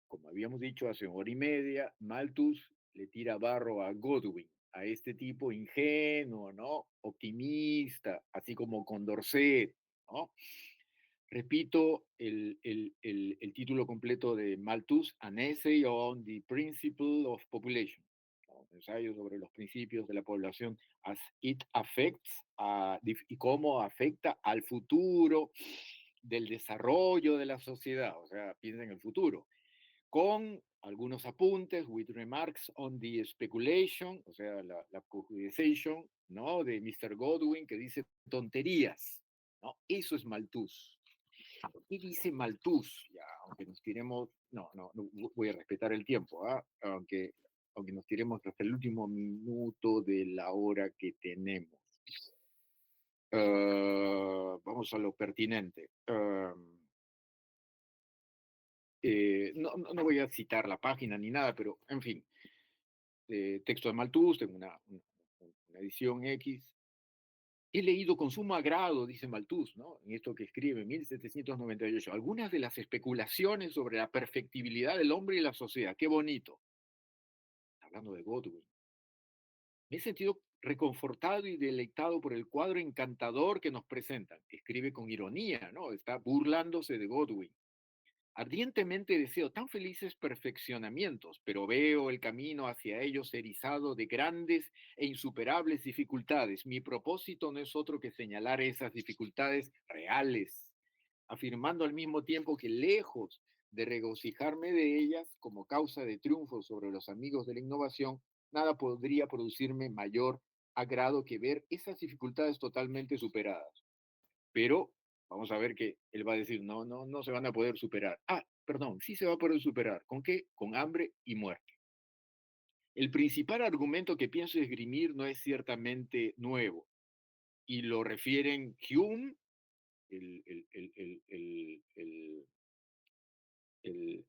como habíamos dicho hace 1 hora y media, Malthus le tira barro a Godwin, a este tipo ingenuo, ¿no? Optimista, así como Condorcet, ¿no? Repito el título completo de Malthus, An Essay on the Principle of Population, ¿no? Ensayo sobre los principios de la población as it affects y cómo afecta al futuro del desarrollo de la sociedad, o sea, piensa en el futuro, con algunos apuntes, with remarks on the speculation, o sea, la cojudiciation, ¿no? De Mr. Godwin, que dice tonterías, ¿no? Eso es Malthus. ¿Qué dice Malthus? Ya, aunque nos tiremos, no voy a respetar el tiempo, ¿ah? Aunque nos tiremos hasta el último minuto de la hora que tenemos. Vamos a lo pertinente. No voy a citar la página ni nada, pero en fin, texto de Malthus, tengo una edición X. He leído con sumo agrado, dice Malthus, ¿no? En esto que escribe en 1798, algunas de las especulaciones sobre la perfectibilidad del hombre y la sociedad. Qué bonito. Hablando de Godwin. Me he sentido reconfortado y deleitado por el cuadro encantador que nos presentan. Escribe con ironía, ¿no? Está burlándose de Godwin. Ardientemente deseo tan felices perfeccionamientos, pero veo el camino hacia ellos erizado de grandes e insuperables dificultades. Mi propósito no es otro que señalar esas dificultades reales, afirmando al mismo tiempo que lejos de regocijarme de ellas como causa de triunfo sobre los amigos de la innovación, nada podría producirme mayor a grado que ver esas dificultades totalmente superadas. Pero vamos a ver que él va a decir, no, no, no se van a poder superar. Ah, perdón, sí se va a poder superar. ¿Con qué? Con hambre y muerte. El principal argumento que pienso esgrimir no es ciertamente nuevo y lo refieren Hume, el, el, el, el, el, el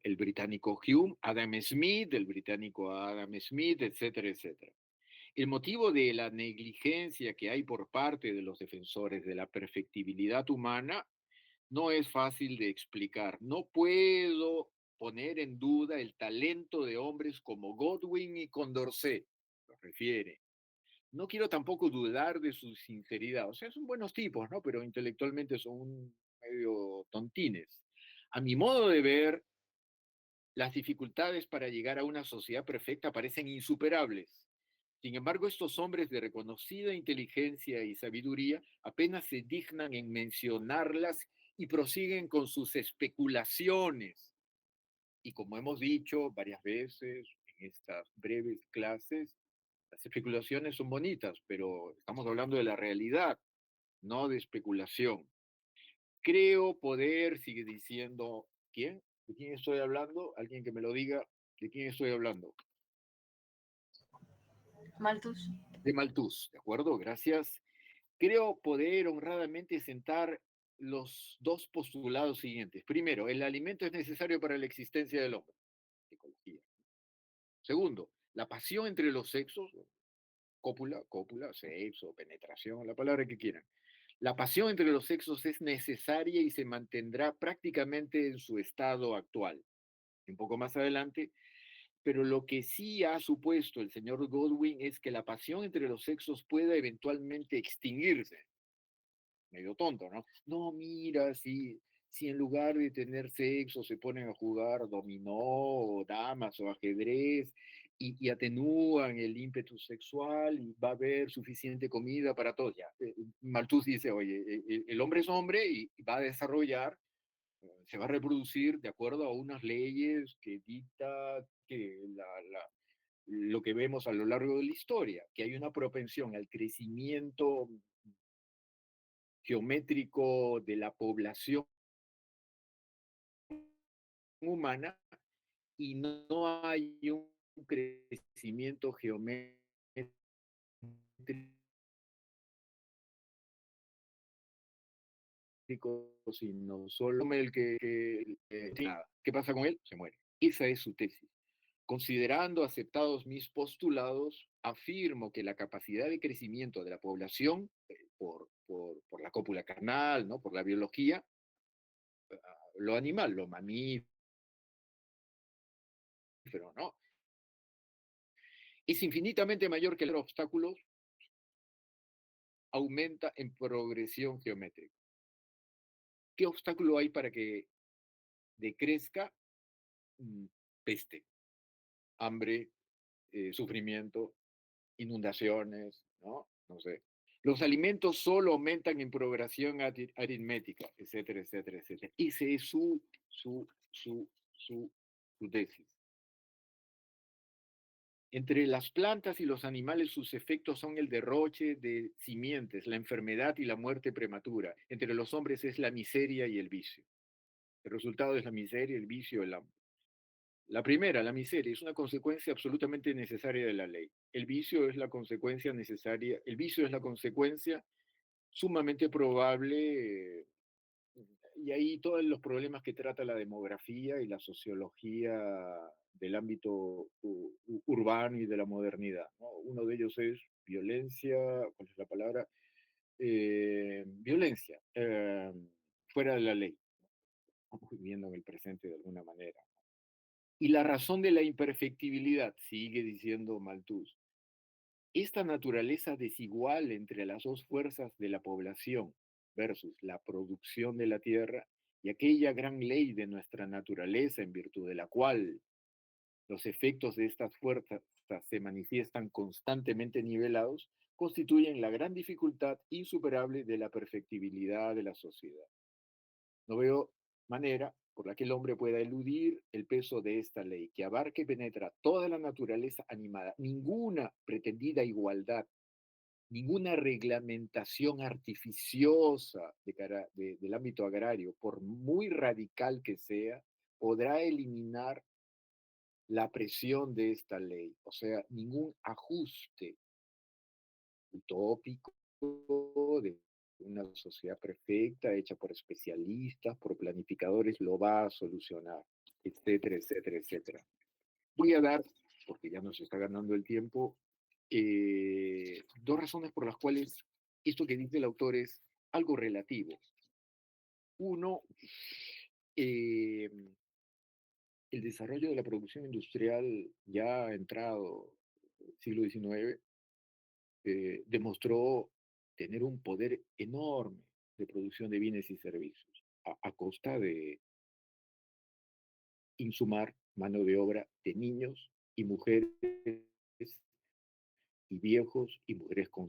el británico Hume, Adam Smith, el británico Adam Smith, etcétera, etcétera. El motivo de la negligencia que hay por parte de los defensores de la perfectibilidad humana no es fácil de explicar. No puedo poner en duda el talento de hombres como Godwin y Condorcet, lo refiere. No quiero tampoco dudar de su sinceridad. O sea, son buenos tipos, ¿no? Pero intelectualmente son medio tontines. A mi modo de ver, las dificultades para llegar a una sociedad perfecta parecen insuperables. Sin embargo, estos hombres de reconocida inteligencia y sabiduría apenas se dignan en mencionarlas y prosiguen con sus especulaciones. Y como hemos dicho varias veces en estas breves clases, las especulaciones son bonitas, pero estamos hablando de la realidad, no de especulación. Creo poder, sigue diciendo, ¿quién? ¿De quién estoy hablando? Alguien que me lo diga, ¿de quién estoy hablando? Malthus. De Malthus, ¿de acuerdo? Gracias. Creo poder honradamente sentar los dos postulados siguientes. Primero, el alimento es necesario para la existencia del hombre. Ecología. Segundo, la pasión entre los sexos, cópula, sexo, penetración, la palabra que quieran. La pasión entre los sexos es necesaria y se mantendrá prácticamente en su estado actual. Un poco más adelante, pero lo que sí ha supuesto el señor Godwin es que la pasión entre los sexos pueda eventualmente extinguirse. Medio tonto, ¿no? No, mira, si en lugar de tener sexo se ponen a jugar dominó, o damas, o ajedrez, y atenúan el ímpetu sexual, y va a haber suficiente comida para todos. Ya, Malthus dice, oye, el hombre es hombre y va a desarrollar, se va a reproducir de acuerdo a unas leyes que dicta que lo que vemos a lo largo de la historia, que hay una propensión al crecimiento geométrico de la población humana y no hay un crecimiento geométrico, sino solo el que nada. ¿Qué pasa con él? Se muere. Esa es su tesis. Considerando aceptados mis postulados, afirmo que la capacidad de crecimiento de la población por la cópula carnal, ¿no? Por la biología, lo animal, lo mamífero, ¿no? Es infinitamente mayor que el obstáculo, aumenta en progresión geométrica. ¿Qué obstáculo hay para que decrezca? Peste, hambre, sufrimiento, inundaciones, ¿no? No sé. Los alimentos solo aumentan en progresión aritmética, etcétera, etcétera, etcétera. Ese es su tesis. Entre las plantas y los animales sus efectos son el derroche de simientes, la enfermedad y la muerte prematura. Entre los hombres es la miseria y el vicio. El resultado es la miseria, el vicio, el hambre. La primera, la miseria, es una consecuencia absolutamente necesaria de la ley. El vicio es la consecuencia necesaria, el vicio es la consecuencia sumamente probable, y ahí todos los problemas que trata la demografía y la sociología del ámbito urbano y de la modernidad, ¿no? Uno de ellos es violencia, ¿cuál es la palabra? Violencia, fuera de la ley, estamos viviendo en el presente de alguna manera. Y la razón de la imperfectibilidad, sigue diciendo Malthus, esta naturaleza desigual entre las dos fuerzas de la población versus la producción de la tierra y aquella gran ley de nuestra naturaleza en virtud de la cual los efectos de estas fuerzas se manifiestan constantemente nivelados, constituyen la gran dificultad insuperable de la perfectibilidad de la sociedad. No veo manera por la que el hombre pueda eludir el peso de esta ley, que abarca y penetra toda la naturaleza animada. Ninguna pretendida igualdad ninguna reglamentación artificiosa del ámbito agrario, por muy radical que sea, podrá eliminar la presión de esta ley. O sea, ningún ajuste utópico de una sociedad perfecta, hecha por especialistas, por planificadores, lo va a solucionar, etcétera, etcétera, etcétera. Voy a dar, porque ya nos está ganando el tiempo, dos razones por las cuales esto que dice el autor es algo relativo. Uno, eh, el desarrollo de la producción industrial ya entrado siglo XIX demostró tener un poder enorme de producción de bienes y servicios a costa de insumar mano de obra de niños y mujeres y viejos y mujeres con,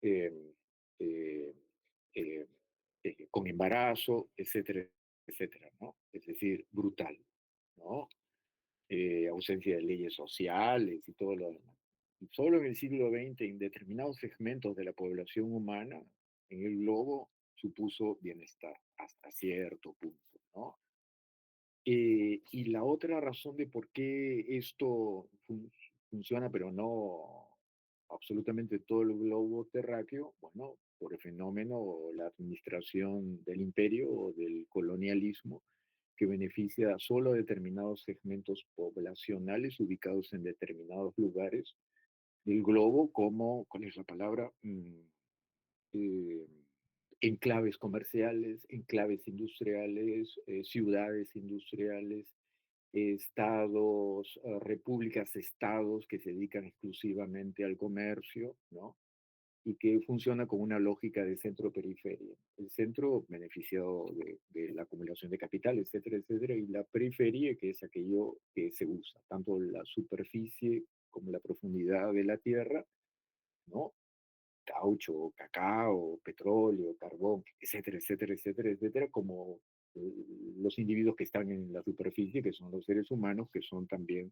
eh, eh, eh, con embarazo, etcétera, etcétera, ¿no? Es decir, brutal, ¿no? Ausencia de leyes sociales y todo lo demás. Y solo en el siglo XX, en determinados segmentos de la población humana, en el globo, supuso bienestar hasta cierto punto, ¿no? Y la otra razón de por qué esto funciona, pero no absolutamente todo el globo terráqueo, bueno, por el fenómeno o la administración del imperio o del colonialismo que beneficia solo a determinados segmentos poblacionales ubicados en determinados lugares del globo, como, ¿cuál es la palabra? Eh, Enclaves comerciales, enclaves industriales, ciudades industriales, estados, repúblicas, estados que se dedican exclusivamente al comercio, ¿no? Y que funciona con una lógica de centro-periferia. El centro beneficiado de la acumulación de capital, etcétera, etcétera, y la periferia, que es aquello que se usa, tanto la superficie como la profundidad de la tierra, ¿no? Caucho, cacao, petróleo, carbón, etcétera, etcétera, etcétera, etcétera, como eh, los individuos que están en la superficie, que son los seres humanos, que son también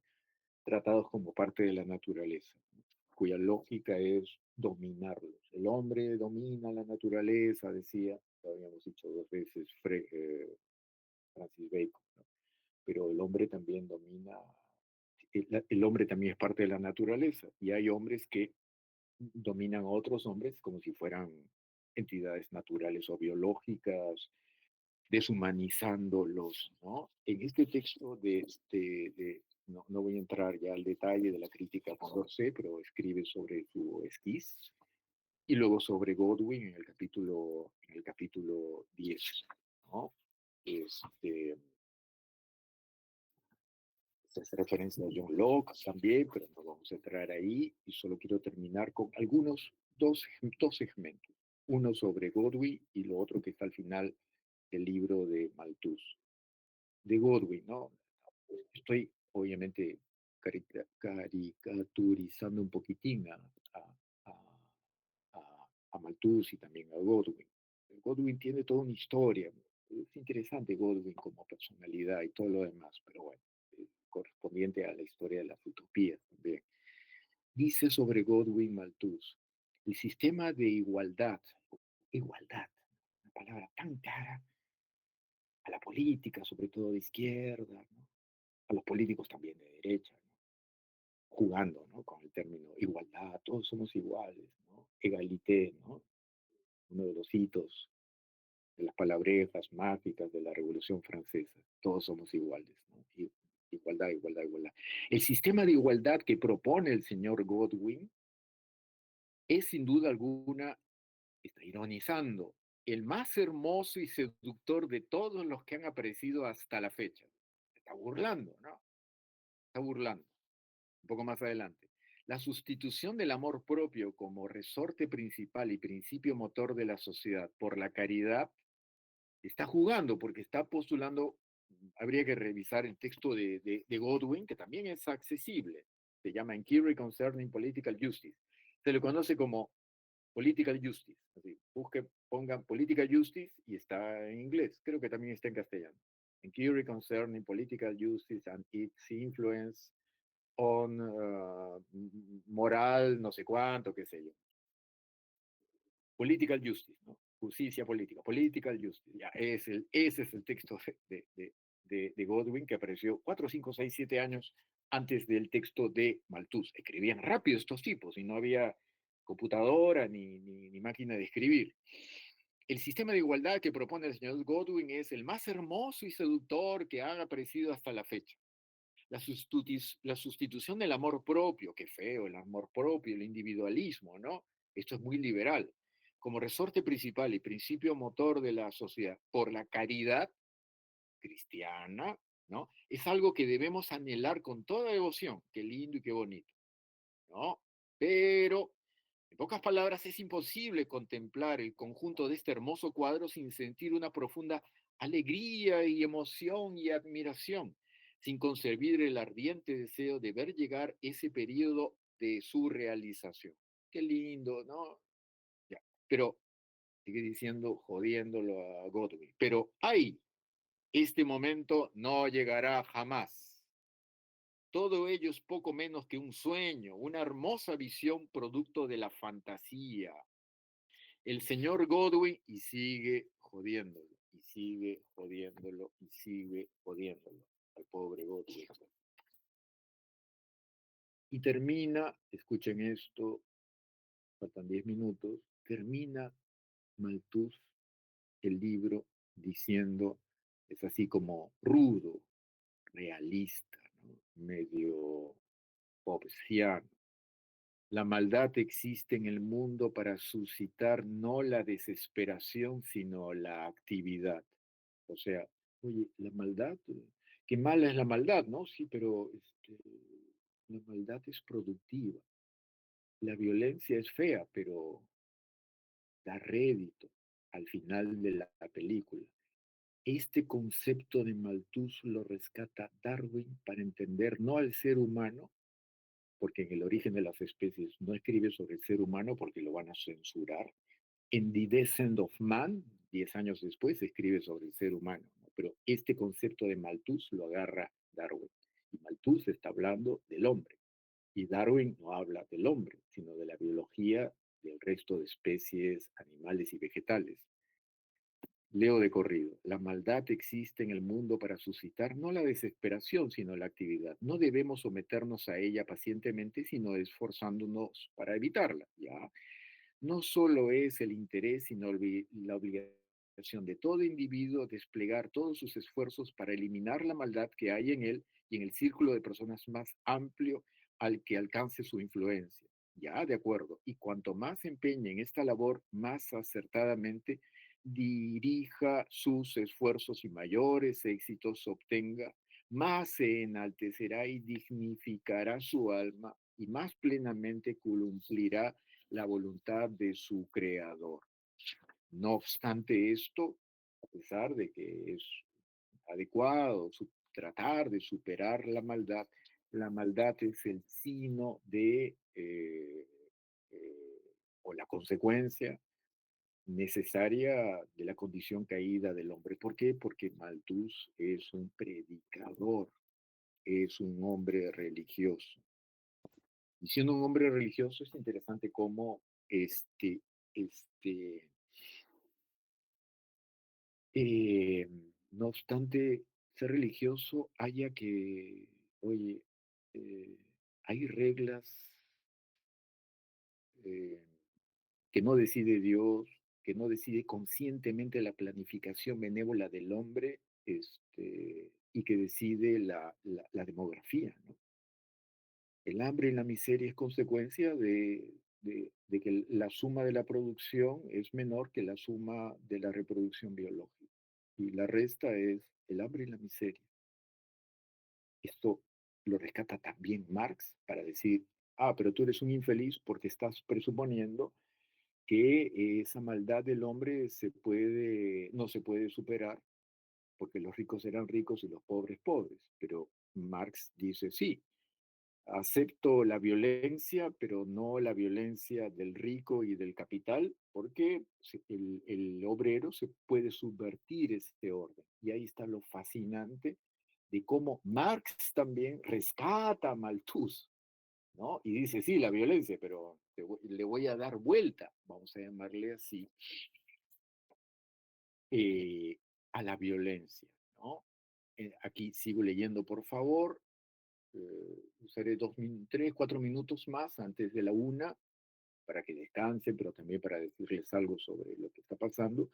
tratados como parte de la naturaleza, ¿no? Cuya lógica es dominarlos. El hombre domina la naturaleza, decía, lo habíamos dicho dos veces, Francis Bacon, ¿no? Pero el hombre también domina, el hombre también es parte de la naturaleza y hay hombres que dominan a otros hombres como si fueran entidades naturales o biológicas, deshumanizándolos, ¿no? En este texto no, no, voy a entrar ya al detalle de la crítica a Condorcet, pero escribe sobre su esquiz y luego sobre Godwin en el capítulo 10, ¿no? Este, se hace referencia a John Locke también, pero no vamos a entrar ahí y solo quiero terminar con dos segmentos. Uno sobre Godwin y lo otro que está al final del libro de Malthus. De Godwin, ¿no? Estoy obviamente caricaturizando un poquitín a, a Malthus y también a Godwin. Godwin tiene toda una historia. Es interesante Godwin como personalidad y todo lo demás, pero bueno, correspondiente a la historia de las utopías también. Dice sobre Godwin Malthus, el sistema de igualdad, una palabra tan cara a la política, sobre todo de izquierda, ¿no? A los políticos también de derecha, ¿no? Jugando, ¿no? Con el término igualdad, todos somos iguales, ¿no? Egalité, ¿no? Uno de los hitos de las palabrejas mágicas de la Revolución Francesa. Todos somos iguales, ¿no? Igualdad, igualdad, igualdad. El sistema de igualdad que propone el señor Godwin es sin duda alguna, está ironizando, el más hermoso y seductor de todos los que han aparecido hasta la fecha. Está burlando, ¿no? Está burlando. Un poco más adelante. La sustitución del amor propio como resorte principal y principio motor de la sociedad por la caridad está jugando porque está postulando, habría que revisar el texto de Godwin, que también es accesible. Se llama Inquiry Concerning Political Justice. Se le conoce como Political Justice. Así, pongan Political Justice y está en inglés. Creo que también está en castellano. Inquiry Concerning Political Justice and its Influence on moral, no sé cuánto, qué sé yo. Political justice, ¿no? Justicia política, political justice. Ya, ese es el texto de Godwin que apareció 4, 5, 6, 7 años antes del texto de Malthus. Escribían rápido estos tipos y no había computadora ni máquina de escribir. El sistema de igualdad que propone el señor Godwin es el más hermoso y seductor que ha aparecido hasta la fecha. La sustitución del amor propio, qué feo, el amor propio, el individualismo, ¿no? Esto es muy liberal. Como resorte principal y principio motor de la sociedad, por la caridad cristiana, ¿no? Es algo que debemos anhelar con toda devoción. Qué lindo y qué bonito, ¿no? Pero, en pocas palabras, es imposible contemplar el conjunto de este hermoso cuadro sin sentir una profunda alegría y emoción y admiración, sin concebir el ardiente deseo de ver llegar ese periodo de su realización. Qué lindo, ¿no? Ya. Pero, sigue diciendo, jodiéndolo a Godwin, pero hay, este momento no llegará jamás. Todo ello es poco menos que un sueño, una hermosa visión producto de la fantasía. El señor Godwin y sigue jodiéndolo, y sigue jodiéndolo, y sigue jodiéndolo al pobre Godwin. Y termina, escuchen esto, faltan 10 minutos, termina Malthus el libro diciendo, es así como rudo, realista, ¿no? Medio hobbesiano. La maldad existe en el mundo para suscitar no la desesperación, sino la actividad. O sea, oye, la maldad, qué mala es la maldad, ¿no? Sí, pero la maldad es productiva. La violencia es fea, pero da rédito al final de la película. Este concepto de Malthus lo rescata Darwin para entender no al ser humano, porque en el origen de las especies no escribe sobre el ser humano porque lo van a censurar. En The Descent of Man, 10 años después, escribe sobre el ser humano, ¿no? Pero este concepto de Malthus lo agarra Darwin. Y Malthus está hablando del hombre. Y Darwin no habla del hombre, sino de la biología del resto de especies, animales y vegetales. Leo de corrido. La maldad existe en el mundo para suscitar no la desesperación, sino la actividad. No debemos someternos a ella pacientemente, sino esforzándonos para evitarla. ¿Ya? No solo es el interés, sino la obligación de todo individuo desplegar todos sus esfuerzos para eliminar la maldad que hay en él y en el círculo de personas más amplio al que alcance su influencia. Ya, de acuerdo. Y cuanto más se empeñe en esta labor, más acertadamente dirija sus esfuerzos y mayores éxitos obtenga, más se enaltecerá y dignificará su alma y más plenamente cumplirá la voluntad de su creador. No obstante esto, a pesar de que es adecuado tratar de superar la maldad es el signo o la consecuencia necesaria de la condición caída del hombre. ¿Por qué? Porque Malthus es un predicador, es un hombre religioso. Y siendo un hombre religioso es interesante cómo este, este, eh, no obstante ser religioso, haya que, oye, eh, hay reglas eh, que no decide Dios, que no decide conscientemente la planificación benévola del hombre, y que decide la demografía, ¿no? El hambre y la miseria es consecuencia de que la suma de la producción es menor que la suma de la reproducción biológica. Y la resta es el hambre y la miseria. Esto lo rescata también Marx para decir, ah, pero tú eres un infeliz porque estás presuponiendo que esa maldad del hombre no se puede superar porque los ricos eran ricos y los pobres pobres. Pero Marx dice, sí, acepto la violencia, pero no la violencia del rico y del capital, porque el obrero se puede subvertir este orden. Y ahí está lo fascinante de cómo Marx también rescata a Malthus, ¿no? Y dice, sí, la violencia, pero le voy a dar vuelta, vamos a llamarle así, eh, a la violencia, ¿no? Aquí sigo leyendo, por favor. Usaré 3, 4 minutos más antes de la una para que descansen, pero también para decirles algo sobre lo que está pasando.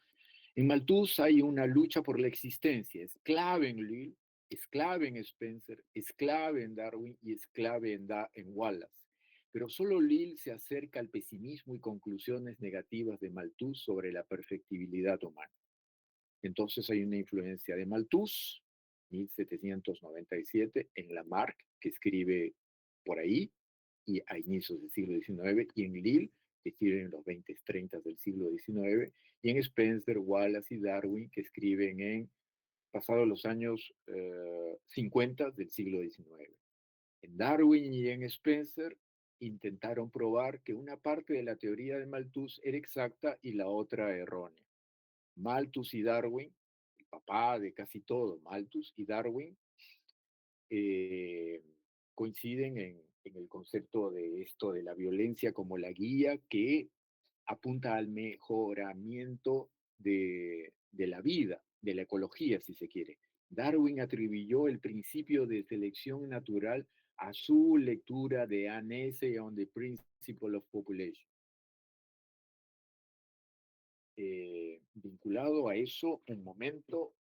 En Malthus hay una lucha por la existencia, es clave en Lyle, es clave en Spencer, es clave en Darwin y es clave en Wallace. Pero solo Lyle se acerca al pesimismo y conclusiones negativas de Malthus sobre la perfectibilidad humana. Entonces hay una influencia de Malthus, 1797, en Lamarck, que escribe por ahí, y a inicios del siglo XIX, y en Lille, que escribe en los 20, 30 del siglo XIX, y en Spencer, Wallace y Darwin, que escriben en pasados los años 50 del siglo XIX. En Darwin y en Spencer intentaron probar que una parte de la teoría de Malthus era exacta y la otra errónea. Malthus y Darwin, el papá de casi todo, Malthus y Darwin, eh, coinciden en el concepto de esto de la violencia como la guía que apunta al mejoramiento de la vida, de la ecología, si se quiere. Darwin atribuyó el principio de selección natural a su lectura de An Essay on the Principle of Population. Vinculado a eso, un momento,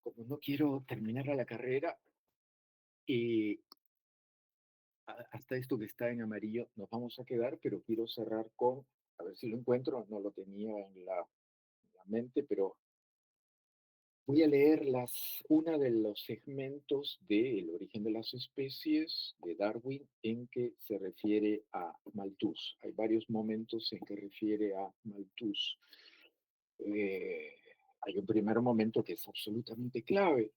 como no quiero terminar a la carrera, eh, hasta esto que está en amarillo nos vamos a quedar, pero quiero cerrar con, a ver si lo encuentro, no lo tenía en la mente, pero voy a leer una de los segmentos de El origen de las especies de Darwin en que se refiere a Malthus. Hay varios momentos en que refiere a Malthus. Eh, Hay un primer momento que es absolutamente clave.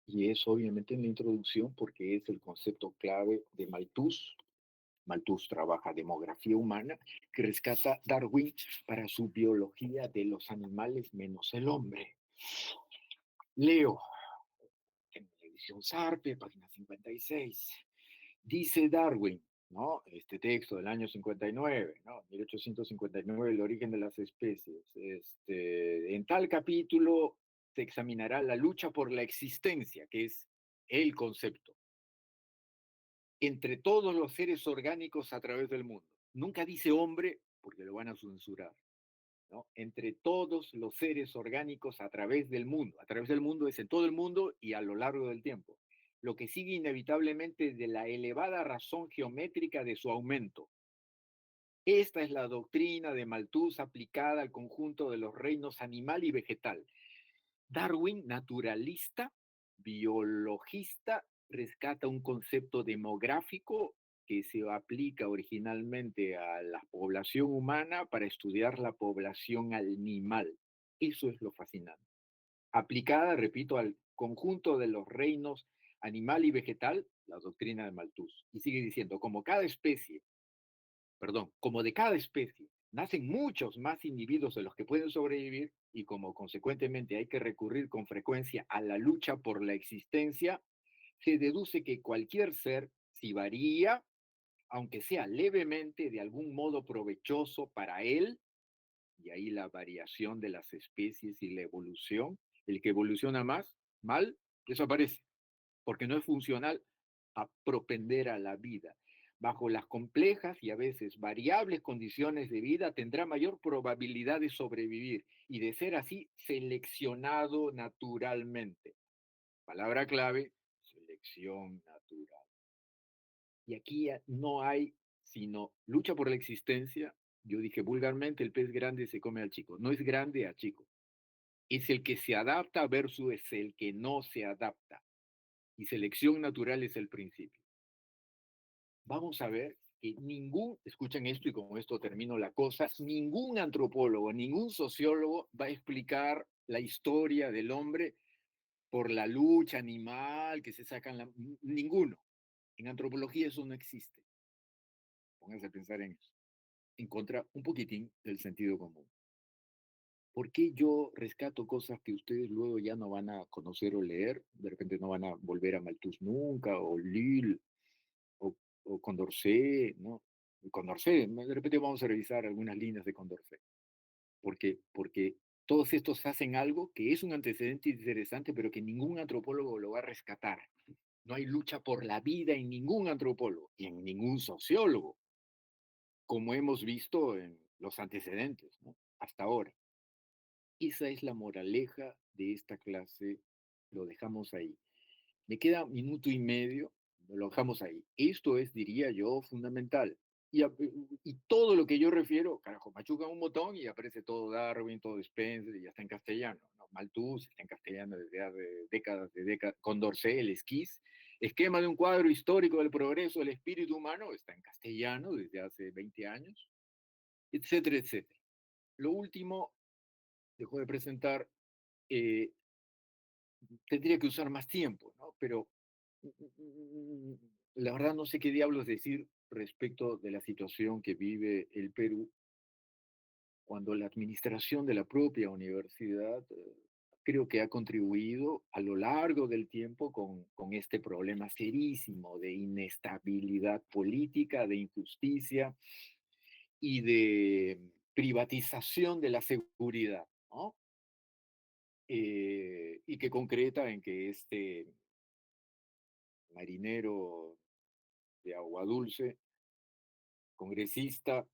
Y es obviamente en la introducción porque es el concepto clave de Malthus. Malthus trabaja demografía humana que rescata Darwin para su biología de los animales menos el hombre. Leo en la edición Sarpe, página 56. Dice Darwin, ¿no? Este texto del año 59, ¿no? 1859, el origen de las especies. En tal capítulo se examinará la lucha por la existencia, que es el concepto, entre todos los seres orgánicos a través del mundo. Nunca dice hombre porque lo van a censurar, ¿no? Entre todos los seres orgánicos a través del mundo. A través del mundo es en todo el mundo y a lo largo del tiempo. Lo que sigue inevitablemente de la elevada razón geométrica de su aumento. Esta es la doctrina de Malthus aplicada al conjunto de los reinos animal y vegetal. Darwin, naturalista, biologista, rescata un concepto demográfico que se aplica originalmente a la población humana para estudiar la población animal. Eso es lo fascinante. Aplicada, repito, al conjunto de los reinos animal y vegetal, la doctrina de Malthus. Y sigue diciendo, como de cada especie nacen muchos más individuos de los que pueden sobrevivir y como consecuentemente hay que recurrir con frecuencia a la lucha por la existencia, se deduce que cualquier ser, si varía, aunque sea levemente, de algún modo provechoso para él, y ahí la variación de las especies y la evolución, el que evoluciona más, mal, desaparece porque no es funcional a propender a la vida. Bajo las complejas y a veces variables condiciones de vida tendrá mayor probabilidad de sobrevivir y de ser así seleccionado naturalmente. Palabra clave, selección natural. Y aquí no hay sino lucha por la existencia. Yo dije vulgarmente, el pez grande se come al chico. No es grande a chico. Es el que se adapta versus el que no se adapta. Y selección natural es el principio. Vamos a ver que ningún, escuchen esto y con esto termino la cosa, ningún antropólogo, ningún sociólogo va a explicar la historia del hombre por la lucha animal que se sacan ninguno. En antropología eso no existe. Pónganse a pensar en eso. En contra un poquitín del sentido común. ¿Por qué yo rescato cosas que ustedes luego ya no van a conocer o leer? De repente no van a volver a Malthus nunca, o Lille, o, o Condorcet, ¿no? Condorcet, ¿no? De repente vamos a revisar algunas líneas de Condorcet. Porque todos estos hacen algo que es un antecedente interesante, pero que ningún antropólogo lo va a rescatar. No hay lucha por la vida en ningún antropólogo y en ningún sociólogo, como hemos visto en los antecedentes, ¿no? Hasta ahora. Esa es la moraleja de esta clase. Lo dejamos ahí. Me queda minuto y medio, lo dejamos ahí. Esto es, diría yo, fundamental. Y todo lo que yo refiero, carajo, machuca un botón y aparece todo Darwin, todo Spencer y ya está en castellano. ¿No? Malthus está en castellano desde hace décadas. Condorcet, el esquís. Esquema de un cuadro histórico del progreso del espíritu humano está en castellano desde hace 20 años, etcétera, etcétera. Lo último, dejo de presentar, eh, tendría que usar más tiempo, ¿no? Pero la verdad no sé qué diablos decir respecto de la situación que vive el Perú cuando la administración de la propia universidad creo que ha contribuido a lo largo del tiempo con este problema serísimo de inestabilidad política, de injusticia y de privatización de la seguridad, ¿no? Y que concreta en que este marinero de agua dulce, congresista,